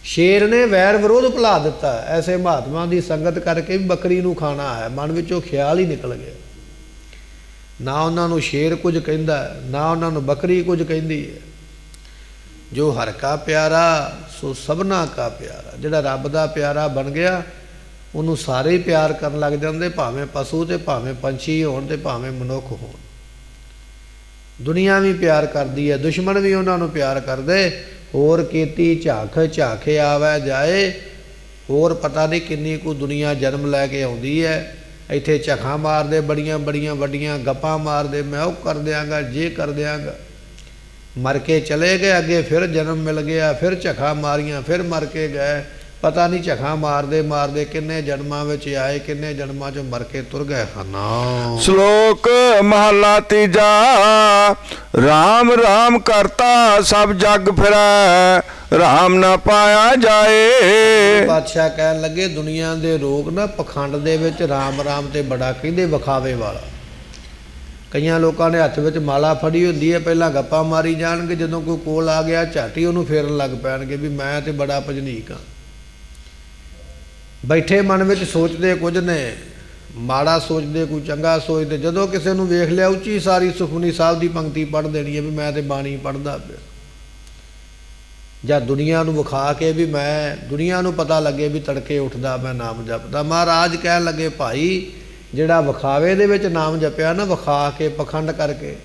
ਸ਼ੇਰ ਨੇ ਵੈਰ ਵਿਰੋਧ ਭੁਲਾ ਦਿੱਤਾ। ਐਸੇ ਮਹਾਤਮਾ ਦੀ ਸੰਗਤ ਕਰਕੇ ਵੀ ਬੱਕਰੀ ਨੂੰ ਖਾਣਾ ਹੈ, ਮਨ ਵਿੱਚੋਂ ਖਿਆਲ ਹੀ ਨਿਕਲ ਗਿਆ। ਨਾ ਉਹਨਾਂ ਨੂੰ ਸ਼ੇਰ ਕੁਝ ਕਹਿੰਦਾ, ਨਾ ਉਹਨਾਂ ਨੂੰ ਬੱਕਰੀ ਕੁਝ ਕਹਿੰਦੀ ਹੈ। ਜੋ ਹਰ ਕਾ ਪਿਆਰਾ ਸੋ ਸਭਨਾ ਕਾ ਪਿਆਰਾ। ਜਿਹੜਾ ਰੱਬ ਦਾ ਪਿਆਰਾ ਬਣ ਗਿਆ ਉਹਨੂੰ ਸਾਰੇ ਹੀ ਪਿਆਰ ਕਰਨ ਲੱਗ ਜਾਂਦੇ, ਭਾਵੇਂ ਪਸ਼ੂ ਤੇ ਭਾਵੇਂ ਪੰਛੀ ਹੋਣ ਤੇ ਭਾਵੇਂ ਮਨੁੱਖ ਹੋਣ। ਦੁਨੀਆ ਵੀ ਪਿਆਰ ਕਰਦੀ ਹੈ, ਦੁਸ਼ਮਣ ਵੀ ਉਹਨਾਂ ਨੂੰ ਪਿਆਰ ਕਰਦੇ। ਹੋਰ ਕੀਤੀ ਝਾਖ ਝਾਖੇ ਆਵੇ ਜਾਏ। ਹੋਰ ਪਤਾ ਨਹੀਂ ਕਿੰਨੀ ਕੁ ਦੁਨੀਆ ਜਨਮ ਲੈ ਕੇ ਆਉਂਦੀ ਹੈ। ਇੱਥੇ ਝਖਾਂ ਮਾਰਦੇ, ਬੜੀਆਂ ਬੜੀਆਂ ਵੱਡੀਆਂ ਗੱਪਾਂ ਮਾਰਦੇ, ਮੈਂ ਉਹ ਕਰ ਦਿਆਂਗਾ, ਜੇ ਕਰ ਦਿਆਂਗਾ। ਮਰ ਕੇ ਚਲੇ ਗਏ, ਅੱਗੇ ਫਿਰ ਜਨਮ ਮਿਲ ਗਿਆ, ਫਿਰ ਝਖਾਂ ਮਾਰੀਆਂ, ਫਿਰ ਮਰ ਕੇ ਗਏ। ਪਤਾ ਨਹੀਂ ਝਖਾਂ ਮਾਰਦੇ ਮਾਰਦੇ ਕਿੰਨੇ ਜਨਮਾਂ ਵਿੱਚ ਆਏ, ਕਿੰਨੇ ਜਨਮਾਂ 'ਚੋਂ ਮਰ ਕੇ ਤੁਰ ਗਏ ਹਨ। ਸ਼ਲੋਕ ਮਹਲਾ ਤੀਜਾ। ਰਾਮ ਰਾਮ ਕਰਤਾ ਸਭ ਜਗ ਫਿਰੈ, ਰਾਮ ਨਾ ਪਾਇਆ ਜਾਏ। ਪਾਤਸ਼ਾਹ ਕਹਿਣ ਲੱਗੇ ਦੁਨੀਆ ਦੇ ਲੋਕ ਨਾ ਪਖੰਡ ਦੇ ਵਿੱਚ ਰਾਮ ਰਾਮ ਤੇ ਬੜਾ ਕਹਿੰਦੇ, ਵਿਖਾਵੇ ਵਾਲਾ। ਕਈਆਂ ਲੋਕਾਂ ਨੇ ਹੱਥ ਵਿੱਚ ਮਾਲਾ ਫੜੀ ਹੁੰਦੀ ਹੈ, ਪਹਿਲਾਂ ਗੱਪਾਂ ਮਾਰੀ ਜਾਣਗੇ, ਜਦੋਂ ਕੋਈ ਕੋਲ ਆ ਗਿਆ ਝਾਟੀ ਉਹਨੂੰ ਫੇਰਨ ਲੱਗ ਪੈਣਗੇ ਵੀ ਮੈਂ ਤੇ ਬੜਾ ਭਜਨੀਕ ਹਾਂ। ਬੈਠੇ ਮਨ ਵਿੱਚ ਸੋਚਦੇ ਕੁਝ ਨੇ, ਮਾੜਾ ਸੋਚਦੇ, ਕੋਈ ਚੰਗਾ ਸੋਚਦੇ। ਜਦੋਂ ਕਿਸੇ ਨੂੰ ਵੇਖ ਲਿਆ ਉੱਚੀ ਸਾਰੀ ਸੁਖਮਨੀ ਸਾਹਿਬ ਦੀ ਪੰਕਤੀ ਪੜ੍ਹ ਦੇਣੀ ਹੈ ਵੀ ਮੈਂ ਤੇ ਬਾਣੀ ਪੜ੍ਹਦਾ ਪਿਆ। ਜਾਂ ਦੁਨੀਆ ਨੂੰ ਵਿਖਾ ਕੇ ਵੀ ਮੈਂ, ਦੁਨੀਆ ਨੂੰ ਪਤਾ ਲੱਗੇ ਵੀ ਤੜਕੇ ਉੱਠਦਾ ਮੈਂ ਨਾਮ ਜਪਦਾ। ਮਹਾਰਾਜ ਕਹਿਣ ਲੱਗੇ ਭਾਈ ਜਿਹੜਾ ਵਿਖਾਵੇ ਦੇ ਵਿੱਚ ਨਾਮ ਜਪਿਆ ਨਾ, ਵਿਖਾ ਕੇ ਪਖੰਡ ਕਰਕੇ,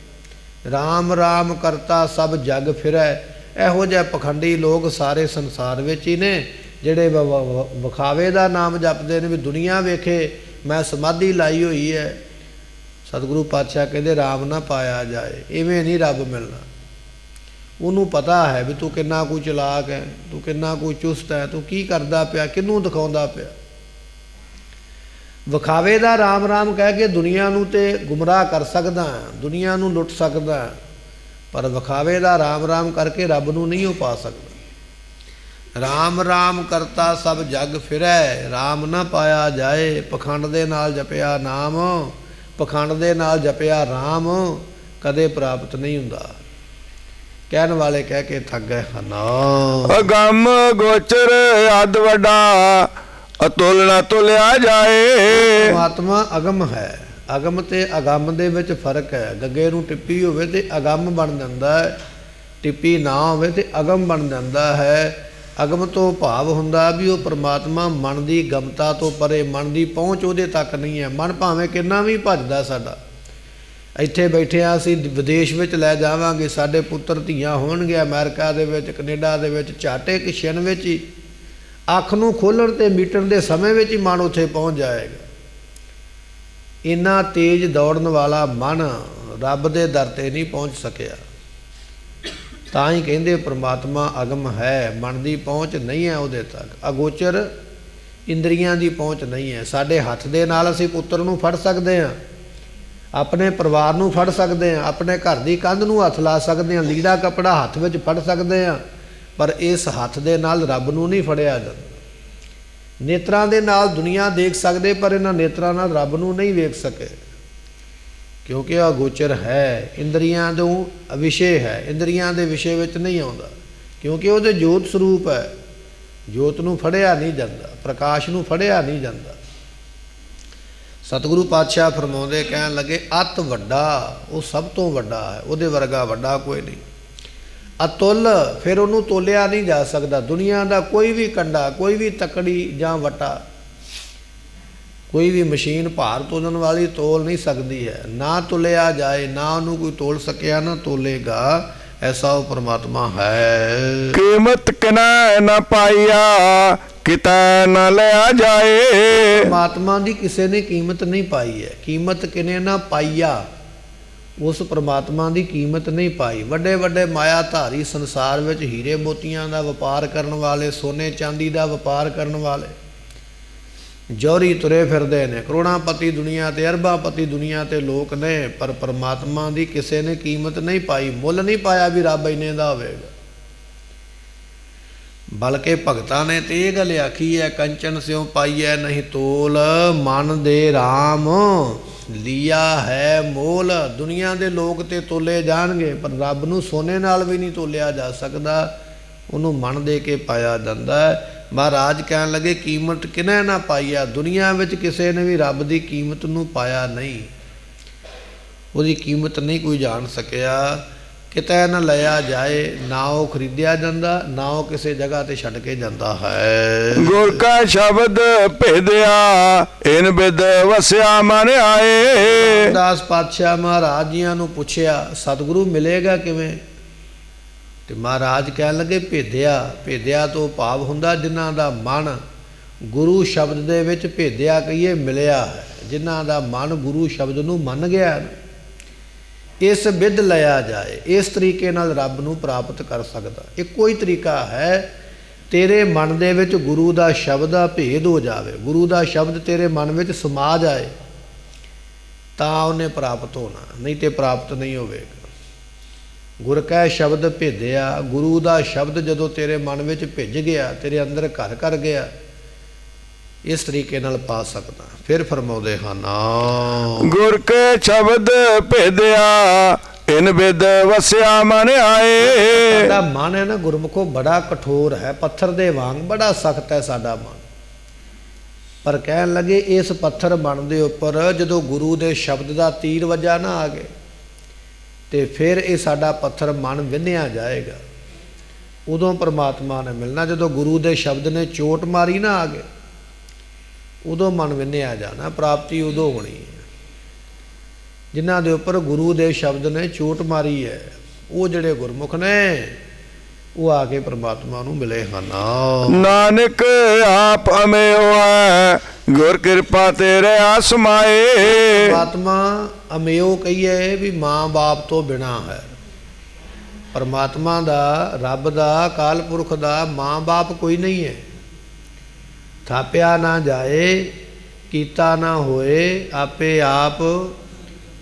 ਰਾਮ ਰਾਮ ਕਰਤਾ ਸਭ ਜਗ ਫਿਰੈ, ਇਹੋ ਜਿਹੇ ਪਖੰਡੀ ਲੋਕ ਸਾਰੇ ਸੰਸਾਰ ਵਿੱਚ ਹੀ ਨੇ। ਜਿਹੜੇ ਵਿਖਾਵੇ ਦਾ ਨਾਮ ਜਪਦੇ ਨੇ ਵੀ ਦੁਨੀਆ ਵੇਖੇ ਮੈਂ ਸਮਾਧੀ ਲਾਈ ਹੋਈ ਹੈ। ਸਤਿਗੁਰੂ ਪਾਤਸ਼ਾਹ ਕਹਿੰਦੇ ਰਾਮ ਨਾ ਪਾਇਆ ਜਾਏ, ਇਵੇਂ ਨਹੀਂ ਰੱਬ ਮਿਲਣਾ। ਉਹਨੂੰ ਪਤਾ ਹੈ ਵੀ ਤੂੰ ਕਿੰਨਾ ਕੁ ਚਲਾਕ ਹੈ, ਤੂੰ ਕਿੰਨਾ ਕੁ ਚੁਸਤ ਹੈ, ਤੂੰ ਕੀ ਕਰਦਾ ਪਿਆ, ਕਿਹਨੂੰ ਦਿਖਾਉਂਦਾ ਪਿਆ। ਵਿਖਾਵੇ ਦਾ ਰਾਮ ਰਾਮ ਕਹਿ ਕੇ ਦੁਨੀਆ ਨੂੰ ਤੇ ਗੁੰਮਰਾਹ ਕਰ ਸਕਦਾ, ਦੁਨੀਆ ਨੂੰ ਲੁੱਟ ਸਕਦਾ, ਪਰ ਵਿਖਾਵੇ ਦਾ ਰਾਮ ਰਾਮ ਕਰਕੇ ਰੱਬ ਨੂੰ ਨਹੀਂ ਉਹ ਪਾ ਸਕਦਾ। ਰਾਮ ਰਾਮ ਕਰਤਾ ਸਭ ਜਗ ਫਿਰੈ, ਰਾਮ ਨਾ ਪਾਇਆ ਜਾਏ। ਪਖੰਡ ਦੇ ਨਾਲ ਜਪਿਆ ਨਾਮ, ਪਖੰਡ ਦੇ ਨਾਲ ਜਪਿਆ ਰਾਮ ਕਦੇ ਪ੍ਰਾਪਤ ਨਹੀਂ ਹੁੰਦਾ। ਕਹਿਣ ਵਾਲੇ ਕਹਿ ਕੇ ਥੱਕ ਗਏ ਹਨ। ਅਗੰਮ ਗੋਚਰ ਅਦ ਵੱਡਾ, ਅਤੁਲ ਨਾ ਤੁਲਿਆ ਜਾਏ। ਪਰਮਾਤਮਾ ਅਗਮ ਹੈ। ਅਗਮ ਤੇ ਅਗੰਮ ਦੇ ਵਿੱਚ ਫਰਕ ਹੈ। ਗੱਗੇ ਨੂੰ ਟਿੱਪੀ ਹੋਵੇ ਤੇ ਅਗੰਮ ਬਣ ਜਾਂਦਾ ਹੈ, ਟਿੱਪੀ ਨਾ ਹੋਵੇ ਤੇ ਅਗਮ ਬਣ ਜਾਂਦਾ ਹੈ। ਅਗਮ ਤੋਂ ਭਾਵ ਹੁੰਦਾ ਵੀ ਉਹ ਪਰਮਾਤਮਾ ਮਨ ਦੀ ਗਮਤਾ ਤੋਂ ਪਰੇ, ਮਨ ਦੀ ਪਹੁੰਚ ਉਹਦੇ ਤੱਕ ਨਹੀਂ ਹੈ। ਮਨ ਭਾਵੇਂ ਕਿੰਨਾ ਵੀ ਭੱਜਦਾ ਸਾਡਾ, ਇੱਥੇ ਬੈਠਿਆਂ ਅਸੀਂ ਵਿਦੇਸ਼ ਵਿੱਚ ਲੈ ਜਾਵਾਂਗੇ, ਸਾਡੇ ਪੁੱਤਰ ਧੀਆਂ ਹੋਣਗੇ ਅਮਰੀਕਾ ਦੇ ਵਿੱਚ, ਕੈਨੇਡਾ ਦੇ ਵਿੱਚ, ਝਾਟੇ ਕਿ ਛਿਣ ਵਿੱਚ ਹੀ ਅੱਖ ਨੂੰ ਖੋਲ੍ਹਣ ਤੇ ਮੀਟਣ ਦੇ ਸਮੇਂ ਵਿੱਚ ਹੀ ਮਨ ਉੱਥੇ ਪਹੁੰਚ ਜਾਏਗਾ। ਇੰਨਾ ਤੇਜ਼ ਦੌੜਨ ਵਾਲਾ ਮਨ ਰੱਬ ਦੇ ਦਰ 'ਤੇ ਨਹੀਂ ਪਹੁੰਚ ਸਕਿਆ। ਤਾਂ ਹੀ ਕਹਿੰਦੇ ਪਰਮਾਤਮਾ ਅਗਮ ਹੈ, ਮਨ ਦੀ ਪਹੁੰਚ ਨਹੀਂ ਹੈ ਉਹਦੇ ਤੱਕ, ਅਗੋਚਰ ਇੰਦਰੀਆਂ ਦੀ ਪਹੁੰਚ ਨਹੀਂ ਹੈ। ਸਾਡੇ ਹੱਥ ਦੇ ਨਾਲ ਅਸੀਂ ਪੁੱਤਰ ਨੂੰ ਫੜ ਸਕਦੇ ਹਾਂ, ਆਪਣੇ ਪਰਿਵਾਰ ਨੂੰ ਫੜ ਸਕਦੇ ਹਾਂ, ਆਪਣੇ ਘਰ ਦੀ ਕੰਧ ਨੂੰ ਹੱਥ ਲਾ ਸਕਦੇ ਹਾਂ, ਲੀੜਾ ਕੱਪੜਾ ਹੱਥ ਵਿੱਚ ਫੜ ਸਕਦੇ ਹਾਂ, ਪਰ ਇਸ ਹੱਥ ਦੇ ਨਾਲ ਰੱਬ ਨੂੰ ਨਹੀਂ ਫੜਿਆ ਜਾਂਦਾ। ਨੇਤਰਾਂ ਦੇ ਨਾਲ ਦੁਨੀਆ ਦੇਖ ਸਕਦੇ, ਪਰ ਇਹਨਾਂ ਨੇਤਰਾਂ ਨਾਲ ਰੱਬ ਨੂੰ ਨਹੀਂ ਵੇਖ ਸਕੇ, ਕਿਉਂਕਿ ਉਹ ਅਗੋਚਰ ਹੈ, ਇੰਦਰੀਆਂ ਤੋਂ ਵਿਸ਼ੇ ਹੈ, ਇੰਦਰੀਆਂ ਦੇ ਵਿਸ਼ੇ ਵਿੱਚ ਨਹੀਂ ਆਉਂਦਾ, ਕਿਉਂਕਿ ਉਹਦੇ ਜੋਤ ਸਰੂਪ ਹੈ। ਜੋਤ ਨੂੰ ਫੜਿਆ ਨਹੀਂ ਜਾਂਦਾ, ਪ੍ਰਕਾਸ਼ ਨੂੰ ਫੜਿਆ ਨਹੀਂ ਜਾਂਦਾ। ਸਤਿਗੁਰੂ ਪਾਤਸ਼ਾਹ ਫਰਮਾਉਂਦੇ, ਕਹਿਣ ਲੱਗੇ ਅਤ ਵੱਡਾ, ਉਹ ਸਭ ਤੋਂ ਵੱਡਾ ਹੈ, ਉਹਦੇ ਵਰਗਾ ਵੱਡਾ ਕੋਈ ਨਹੀਂ। ਅਤੁੱਲ, ਫਿਰ ਉਹਨੂੰ ਤੋਲਿਆ ਨਹੀਂ ਜਾ ਸਕਦਾ। ਦੁਨੀਆ ਦਾ ਕੋਈ ਵੀ ਕੰਡਾ, ਕੋਈ ਵੀ ਤਕੜੀ ਜਾਂ ਵਟਾ, ਕੋਈ ਵੀ ਮਸ਼ੀਨ ਭਾਰ ਤੋਲਣ ਵਾਲੀ ਤੋਲ ਨਹੀਂ ਸਕਦੀ ਹੈ। ਨਾ ਤੁਲਿਆ ਜਾਏ, ਨਾ ਉਹਨੂੰ ਕੋਈ ਤੋਲ ਸਕਿਆ, ਨਾ ਤੋਲੇਗਾ, ਐਸਾ ਉਹ ਪਰਮਾਤਮਾ ਹੈ। ਕੀਮਤ ਕਿਨੈ ਨਾ ਪਾਈਆ, ਕਿਤੈ ਨਾ ਲਿਆ ਜਾਏ। ਪਰਮਾਤਮਾ ਦੀ ਕਿਸੇ ਨੇ ਕੀਮਤ ਨਹੀਂ ਪਾਈ ਹੈ। ਕੀਮਤ ਕਿਨੇ ਨਾ ਪਾਈਆ, ਉਸ ਪਰਮਾਤਮਾ ਦੀ ਕੀਮਤ ਨਹੀਂ ਪਾਈ। ਵੱਡੇ ਵੱਡੇ ਮਾਇਆ ਧਾਰੀ ਸੰਸਾਰ ਵਿੱਚ ਹੀਰੇ ਮੋਤੀਆਂ ਦਾ ਵਪਾਰ ਕਰਨ ਵਾਲੇ, ਸੋਨੇ ਚਾਂਦੀ ਦਾ ਵਪਾਰ ਕਰਨ ਵਾਲੇ ਜੌਹਰੀ ਤੁਰੇ ਫਿਰਦੇ ਨੇ। ਕਰੋੜਾਂਪਤੀ ਦੁਨੀਆ ਤੇ, ਅਰਬਾਂਪਤੀ ਦੁਨੀਆ ਤੇ ਲੋਕ ਨੇ, ਪਰ ਪਰਮਾਤਮਾ ਦੀ ਕਿਸੇ ਨੇ ਕੀਮਤ ਨਹੀਂ ਪਾਈ, ਮੁੱਲ ਨਹੀਂ ਪਾਇਆ ਵੀ ਰੱਬ ਇੰਨੇ ਦਾ ਹੋਵੇਗਾ। ਬਲਕਿ ਭਗਤਾਂ ਨੇ ਤੇ ਇਹ ਗੱਲ ਆਖੀ ਹੈ, ਕੰਚਨ ਸਿਉ ਪਾਈਐ ਨਹੀਂ ਤੋਲ, ਮਨ ਦੇ ਰਾਮ ਲਿਆ ਹੈ ਮੋਲ। ਦੁਨੀਆ ਦੇ ਲੋਕ ਤੇ ਤੋਲੇ ਜਾਣਗੇ, ਪਰ ਰੱਬ ਨੂੰ ਸੋਨੇ ਨਾਲ ਵੀ ਨਹੀਂ ਤੋਲਿਆ ਜਾ ਸਕਦਾ, ਉਹਨੂੰ ਮਨ ਦੇ ਕੇ ਪਾਇਆ ਜਾਂਦਾ ਹੈ। ਮਹਾਰਾਜ ਕਹਿਣ ਲੱਗੇ ਕੀਮਤ ਕਿਨੈ ਨਾ ਪਾਈਆ, ਦੁਨੀਆ ਵਿੱਚ ਕਿਸੇ ਨੇ ਵੀ ਰੱਬ ਦੀ ਕੀਮਤ ਨੂੰ ਪਾਇਆ ਨਹੀਂ, ਉਹਦੀ ਕੀਮਤ ਨਹੀਂ ਕੋਈ ਜਾਣ ਸਕਿਆ। ਕਿਤੇ ਨਾ ਲਿਆ ਜਾਏ, ਨਾ ਉਹ ਖਰੀਦਿਆ ਜਾਂਦਾ, ਨਾ ਉਹ ਕਿਸੇ ਜਗ੍ਹਾ ਤੇ ਛੱਡ ਕੇ ਜਾਂਦਾ ਹੈ। ਗੁਰ ਕਾ ਸ਼ਬਦ ਭੇਦਿਆ, ਇਨ ਬਿਦ ਵਸਿਆ ਮਨ ਆਏ। ਦਾਸ ਪਾਤਸ਼ਾਹ ਮਹਾਰਾਜ ਜੀਆਂ ਨੂੰ ਪੁੱਛਿਆ ਸਤਿਗੁਰੂ ਮਿਲੇਗਾ ਕਿਵੇਂ, ਤੇ ਮਹਾਰਾਜ ਕਹਿਣ ਲੱਗੇ ਭੇਦਿਆ। ਭੇਦਿਆ ਤੋਂ ਭਾਵ ਹੁੰਦਾ ਜਿਨ੍ਹਾਂ ਦਾ ਮਨ ਗੁਰੂ ਸ਼ਬਦ ਦੇ ਵਿੱਚ ਭੇਦਿਆ ਕਹੀਏ ਮਿਲਿਆ ਹੈ, ਜਿਨ੍ਹਾਂ ਦਾ ਮਨ ਗੁਰੂ ਸ਼ਬਦ ਨੂੰ ਮੰਨ ਗਿਆ, ਇਸ ਬਿਧ ਲਿਆ ਜਾਏ। ਇਸ ਤਰੀਕੇ ਨਾਲ ਰੱਬ ਨੂੰ ਪ੍ਰਾਪਤ ਕਰ ਸਕਦਾ। ਇੱਕੋ ਹੀ ਤਰੀਕਾ ਹੈ, ਤੇਰੇ ਮਨ ਦੇ ਵਿੱਚ ਗੁਰੂ ਦਾ ਸ਼ਬਦ ਦਾ ਭੇਦ ਹੋ ਜਾਵੇ, ਗੁਰੂ ਦਾ ਸ਼ਬਦ ਤੇਰੇ ਮਨ ਵਿੱਚ ਸਮਾ ਜਾਏ, ਤਾਂ ਉਹਨੇ ਪ੍ਰਾਪਤ ਹੋਣਾ, ਨਹੀਂ ਤੇ ਪ੍ਰਾਪਤ ਨਹੀਂ ਹੋਵੇਗਾ। ਗੁਰ ਕੈ ਸ਼ਬਦ ਭੇਦਿਆ, ਗੁਰੂ ਦਾ ਸ਼ਬਦ ਜਦੋਂ ਤੇਰੇ ਮਨ ਵਿੱਚ ਭਿੱਜ ਗਿਆ, ਤੇਰੇ ਅੰਦਰ ਘਰ ਕਰ ਗਿਆ, ਇਸ ਤਰੀਕੇ ਨਾਲ ਪਾ ਸਕਦਾ। ਫਿਰ ਫਰਮਾਉਂਦੇ ਹਨ, ਗੁਰ ਕੇ ਸ਼ਬਦ ਭੇਦਿਆ, ਇਨ ਬਿਦ ਵਸਿਆ ਮਨ ਆਏ। ਸਾਡਾ ਮਨ ਹੈ ਨਾ ਗੁਰਮੁਖੋ ਬੜਾ ਕਠੋਰ ਹੈ, ਪੱਥਰ ਦੇ ਵਾਂਗ ਬੜਾ ਸਖਤ ਹੈ ਸਾਡਾ ਮਨ। ਪਰ ਕਹਿਣ ਲੱਗੇ ਇਸ ਪੱਥਰ ਮਨ ਦੇ ਉੱਪਰ ਜਦੋਂ ਗੁਰੂ ਦੇ ਸ਼ਬਦ ਦਾ ਤੀਰ ਵੱਜਾ ਨਾ ਆ ਗਏ, ਤੇ ਫਿਰ ਇਹ ਸਾਡਾ ਪੱਥਰ ਮਨ ਵਿੰਨਿਆ ਜਾਏਗਾ। ਉਦੋਂ ਪਰਮਾਤਮਾ ਨੇ ਮਿਲਣਾ, ਜਦੋਂ ਗੁਰੂ ਦੇ ਸ਼ਬਦ ਨੇ ਚੋਟ ਮਾਰੀ ਨਾ ਆ ਗਏ, ਉਦੋਂ ਮਨ ਵਿੰਨਿਆ ਜਾਣਾ। ਪ੍ਰਾਪਤੀ ਉਦੋਂ ਹੋਣੀ ਹੈ ਜਿਨ੍ਹਾਂ ਦੇ ਉੱਪਰ ਗੁਰੂ ਦੇ ਸ਼ਬਦ ਨੇ ਚੋਟ ਮਾਰੀ ਹੈ। ਉਹ ਜਿਹੜੇ ਗੁਰਮੁਖ ਨੇ ਉਹ ਆ ਕੇ ਪ੍ਰਮਾਤਮਾ ਨੂੰ ਮਿਲੇ ਹਨ। ਨਾਨਕ ਆਪ ਅਮਿਓ ਹੈ, ਗੁਰ ਕਿਰਪਾ ਤੇ ਰਹਾ ਸਮਾਏ। ਪਰਮਾਤਮਾ ਅਮਿਓ ਕਹੀਏ ਵੀ ਮਾਂ ਬਾਪ ਤੋਂ ਬਿਨਾ ਹੈ। ਪਰਮਾਤਮਾ ਦਾ, ਰੱਬ ਦਾ, ਅਕਾਲ ਪੁਰਖ ਦਾ ਮਾਂ ਬਾਪ ਕੋਈ ਨਹੀਂ ਹੈ। ਥਾਪਿਆ ਨਾ ਜਾਏ, ਕੀਤਾ ਨਾ ਹੋਏ, ਆਪੇ ਆਪ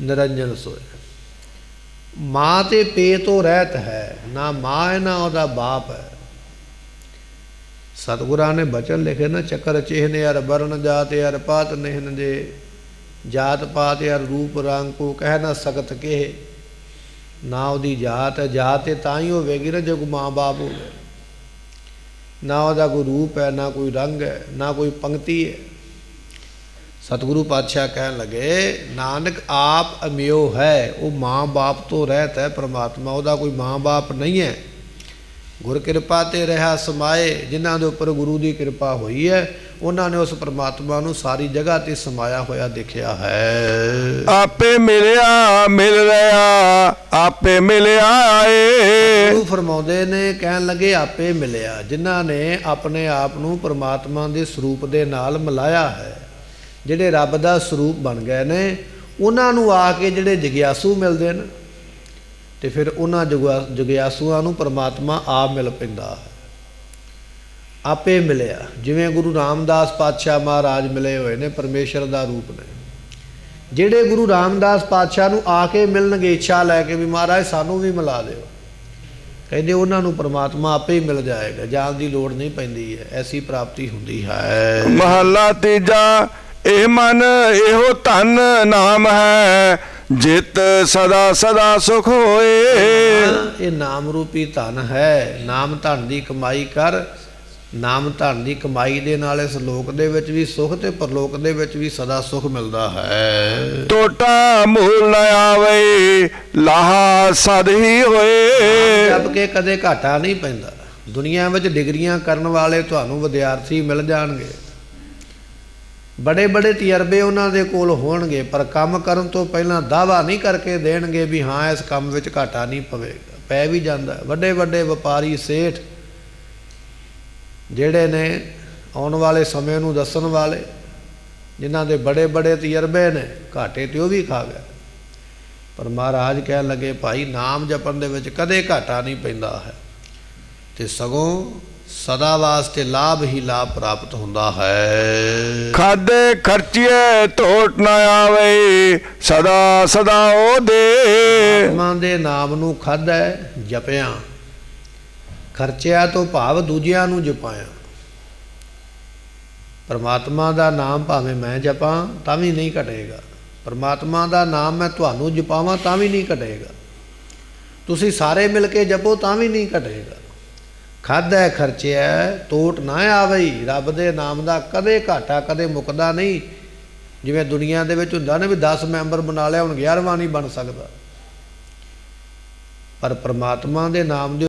ਨਿਰੰਜਨ ਸੋਏ। ਮਾਂ ਤੇ ਪੇ ਤੋਂ ਰਹਿਤ ਹੈ, ਨਾ ਮਾਂ ਹੈ ਨਾ ਉਹਦਾ ਬਾਪ ਹੈ। ਸਤਿਗੁਰਾਂ ਨੇ ਬਚਨ ਲਿਖੇ ਨਾ, ਚੱਕਰ ਚਿਹਨ ਅਰ ਵਰਨ ਜਾਤ ਅਰ ਪਾਤ ਨਿਹਨ ਜੇ, ਜਾਤ ਪਾਤ ਅਰ ਰੂਪ ਰੰਗ ਕੋ ਕਹਿ ਨਾ ਸਕਤ ਕਿਹ। ਨਾ ਉਹਦੀ ਜਾਤ ਹੈ, ਜਾਤ ਤੇ ਤਾਂ ਹੀ ਹੋਵੇਗੀ ਨਾ ਜੇ ਕੋਈ ਮਾਂ ਬਾਪ ਹੋਵੇ। ਨਾ ਉਹਦਾ ਕੋਈ ਰੂਪ ਹੈ, ਨਾ ਕੋਈ ਰੰਗ ਹੈ, ਨਾ ਕੋਈ ਪੰਕਤੀ ਹੈ। ਸਤਿਗੁਰੂ ਪਾਤਸ਼ਾਹ ਕਹਿਣ ਲੱਗੇ, ਨਾਨਕ ਆਪ ਅਮਿਓ ਹੈ, ਉਹ ਮਾਂ ਬਾਪ ਤੋਂ ਰਹਿਤ ਹੈ ਪਰਮਾਤਮਾ, ਉਹਦਾ ਕੋਈ ਮਾਂ ਬਾਪ ਨਹੀਂ ਹੈ। ਗੁਰ ਕਿਰਪਾ ਤੇ ਰਹਾ ਸਮਾਏ, ਜਿਨ੍ਹਾਂ ਦੇ ਉੱਪਰ ਗੁਰੂ ਦੀ ਕਿਰਪਾ ਹੋਈ ਹੈ, ਉਹਨਾਂ ਨੇ ਉਸ ਪਰਮਾਤਮਾ ਨੂੰ ਸਾਰੀ ਜਗ੍ਹਾ ਤੇ ਸਮਾਇਆ ਹੋਇਆ ਦੇਖਿਆ ਹੈ। ਆਪੇ ਮਿਲਿਆ ਮਿਲ ਰਿਹਾ, ਆਪੇ ਮਿਲਿਆ ਏ। ਗੁਰੂ ਫਰਮਾਉਂਦੇ ਨੇ, ਕਹਿਣ ਲੱਗੇ ਆਪੇ ਮਿਲਿਆ, ਜਿਨ੍ਹਾਂ ਨੇ ਆਪਣੇ ਆਪ ਨੂੰ ਪਰਮਾਤਮਾ ਦੇ ਸਰੂਪ ਦੇ ਨਾਲ ਮਿਲਾਇਆ ਹੈ, ਜਿਹੜੇ ਰੱਬ ਦਾ ਸਰੂਪ ਬਣ ਗਏ ਨੇ, ਉਹਨਾਂ ਨੂੰ ਆ ਕੇ ਜਿਹੜੇ ਜਗਿਆਸੂ ਮਿਲਦੇ ਨੇ, ਤੇ ਫਿਰ ਉਹਨਾਂ ਜਗਿਆਸੂਆਂ ਨੂੰ ਪਰਮਾਤਮਾ ਆਪ ਮਿਲ ਪੈਂਦਾ ਹੈ। ਆਪੇ ਮਿਲਿਆ, ਜਿਵੇਂ ਗੁਰੂ ਰਾਮਦਾਸ ਪਾਤਸ਼ਾਹ ਮਹਾਰਾਜ ਮਿਲੇ ਹੋਏ ਨੇ, ਪਰਮੇਸ਼ਰ ਦਾ ਰੂਪ ਨੇ। ਜਿਹੜੇ ਗੁਰੂ ਰਾਮਦਾਸ ਪਾਤਸ਼ਾਹ ਨੂੰ ਆ ਕੇ ਮਿਲਣਗੇ ਇੱਛਾ ਲੈ ਕੇ ਵੀ ਮਹਾਰਾਜ ਸਾਨੂੰ ਵੀ ਮਿਲਾ ਦਿਓ, ਕਹਿੰਦੇ ਉਹਨਾਂ ਨੂੰ ਪਰਮਾਤਮਾ ਆਪੇ ਹੀ ਮਿਲ ਜਾਏਗਾ, ਜਾਣ ਦੀ ਲੋੜ ਨਹੀਂ ਪੈਂਦੀ ਹੈ, ਐਸੀ ਪ੍ਰਾਪਤੀ ਹੁੰਦੀ ਹੈ। ਮਹੱਲਾ ਤੀਜਾ, ਇਹ ਮਨ ਇਹੋ ਧਨ ਨਾਮ ਹੈ, ਜਿਤ ਸਦਾ ਸਦਾ ਸੁਖ ਹੋਏ। ਇਹ ਨਾਮ ਰੂਪੀ ਧਨ ਹੈ, ਨਾਮ ਧਨ ਦੀ ਕਮਾਈ ਕਰ। ਨਾਮ ਧਨ ਦੀ ਕਮਾਈ ਦੇ ਨਾਲ ਇਸ ਲੋਕ ਦੇ ਵਿੱਚ ਵੀ ਸੁਖ ਤੇ ਪਰਲੋਕ ਦੇ ਵਿੱਚ ਵੀ ਸਦਾ ਸੁਖ ਮਿਲਦਾ ਹੈ। ਟੋਟਾ ਮੂਲ ਨ ਆਵੇ, ਲਾਹਾ ਸਦ ਹੀ ਹੋਏ। ਜਬ ਕੇ ਕਦੇ ਘਾਟਾ ਨਹੀਂ ਪੈਂਦਾ। ਦੁਨੀਆ ਵਿੱਚ ਡਿਗਰੀਆਂ ਕਰਨ ਵਾਲੇ ਤੁਹਾਨੂੰ ਵਿਦਿਆਰਥੀ ਮਿਲ ਜਾਣਗੇ, ਬੜੇ ਬੜੇ ਤਜਰਬੇ ਉਹਨਾਂ ਦੇ ਕੋਲ ਹੋਣਗੇ, ਪਰ ਕੰਮ ਕਰਨ ਤੋਂ ਪਹਿਲਾਂ ਦਾਅਵਾ ਨਹੀਂ ਕਰਕੇ ਦੇਣਗੇ ਵੀ ਹਾਂ ਇਸ ਕੰਮ ਵਿੱਚ ਘਾਟਾ ਨਹੀਂ ਪਵੇਗਾ। ਪੈ ਵੀ ਜਾਂਦਾ। ਵੱਡੇ ਵੱਡੇ ਵਪਾਰੀ ਸੇਠ ਜਿਹੜੇ ਨੇ, ਆਉਣ ਵਾਲੇ ਸਮੇਂ ਨੂੰ ਦੱਸਣ ਵਾਲੇ, ਜਿਨ੍ਹਾਂ ਦੇ ਬੜੇ ਬੜੇ ਤਜਰਬੇ ਨੇ, ਘਾਟੇ ਤੇ ਉਹ ਵੀ ਖਾ ਗਏ। ਪਰ ਮਹਾਰਾਜ ਕਹਿਣ ਲੱਗੇ, ਭਾਈ ਨਾਮ ਜਪਣ ਦੇ ਵਿੱਚ ਕਦੇ ਘਾਟਾ ਨਹੀਂ ਪੈਂਦਾ ਹੈ, ਤੇ ਸਗੋਂ ਸਦਾ ਵਾਸਤੇ ਲਾਭ ਹੀ ਲਾਭ ਪ੍ਰਾਪਤ ਹੁੰਦਾ ਹੈ। ਖਾਦੇ ਖਰਚੀਏ ਟੋਟ ਨ ਆਵੇ, ਸਦਾ ਸਦਾ ਉਹ ਦੇ। ਪਰਮਾਤਮਾ ਦੇ ਨਾਮ ਨੂੰ ਖਾਧਾ, ਜਪਿਆ, ਖਰਚਿਆ ਤੋਂ ਭਾਵ ਦੂਜਿਆਂ ਨੂੰ ਜਪਾਇਆ। ਪਰਮਾਤਮਾ ਦਾ ਨਾਮ ਭਾਵੇਂ ਮੈਂ ਜਪਾਂ ਤਾਂ ਵੀ ਨਹੀਂ ਘਟੇਗਾ, ਪਰਮਾਤਮਾ ਦਾ ਨਾਮ ਮੈਂ ਤੁਹਾਨੂੰ ਜਪਾਵਾਂ ਤਾਂ ਵੀ ਨਹੀਂ ਘਟੇਗਾ, ਤੁਸੀਂ ਸਾਰੇ ਮਿਲ ਕੇ ਜਪੋ ਤਾਂ ਵੀ ਨਹੀਂ ਘਟੇਗਾ। ਖਾਧਾ ਖਰਚਿਆ ਟੋਟ ਨਾ ਆਵੇ, ਰੱਬ ਦੇ ਨਾਮ ਦਾ ਕਦੇ ਘਾਟਾ ਕਦੇ ਮੁੱਕਦਾ ਨਹੀਂ। ਜਿਵੇਂ ਦੁਨੀਆ ਦੇ ਵਿੱਚ ਹੁੰਦਾ ਨਾ ਵੀ 10 ਮੈਂਬਰ ਬਣਾ ਲਿਆ, ਹੁਣ 11ਵਾਂ ਨਹੀਂ ਬਣ ਸਕਦਾ, ਪਰ ਪਰਮਾਤਮਾ ਦੇ ਨਾਮ ਦੇ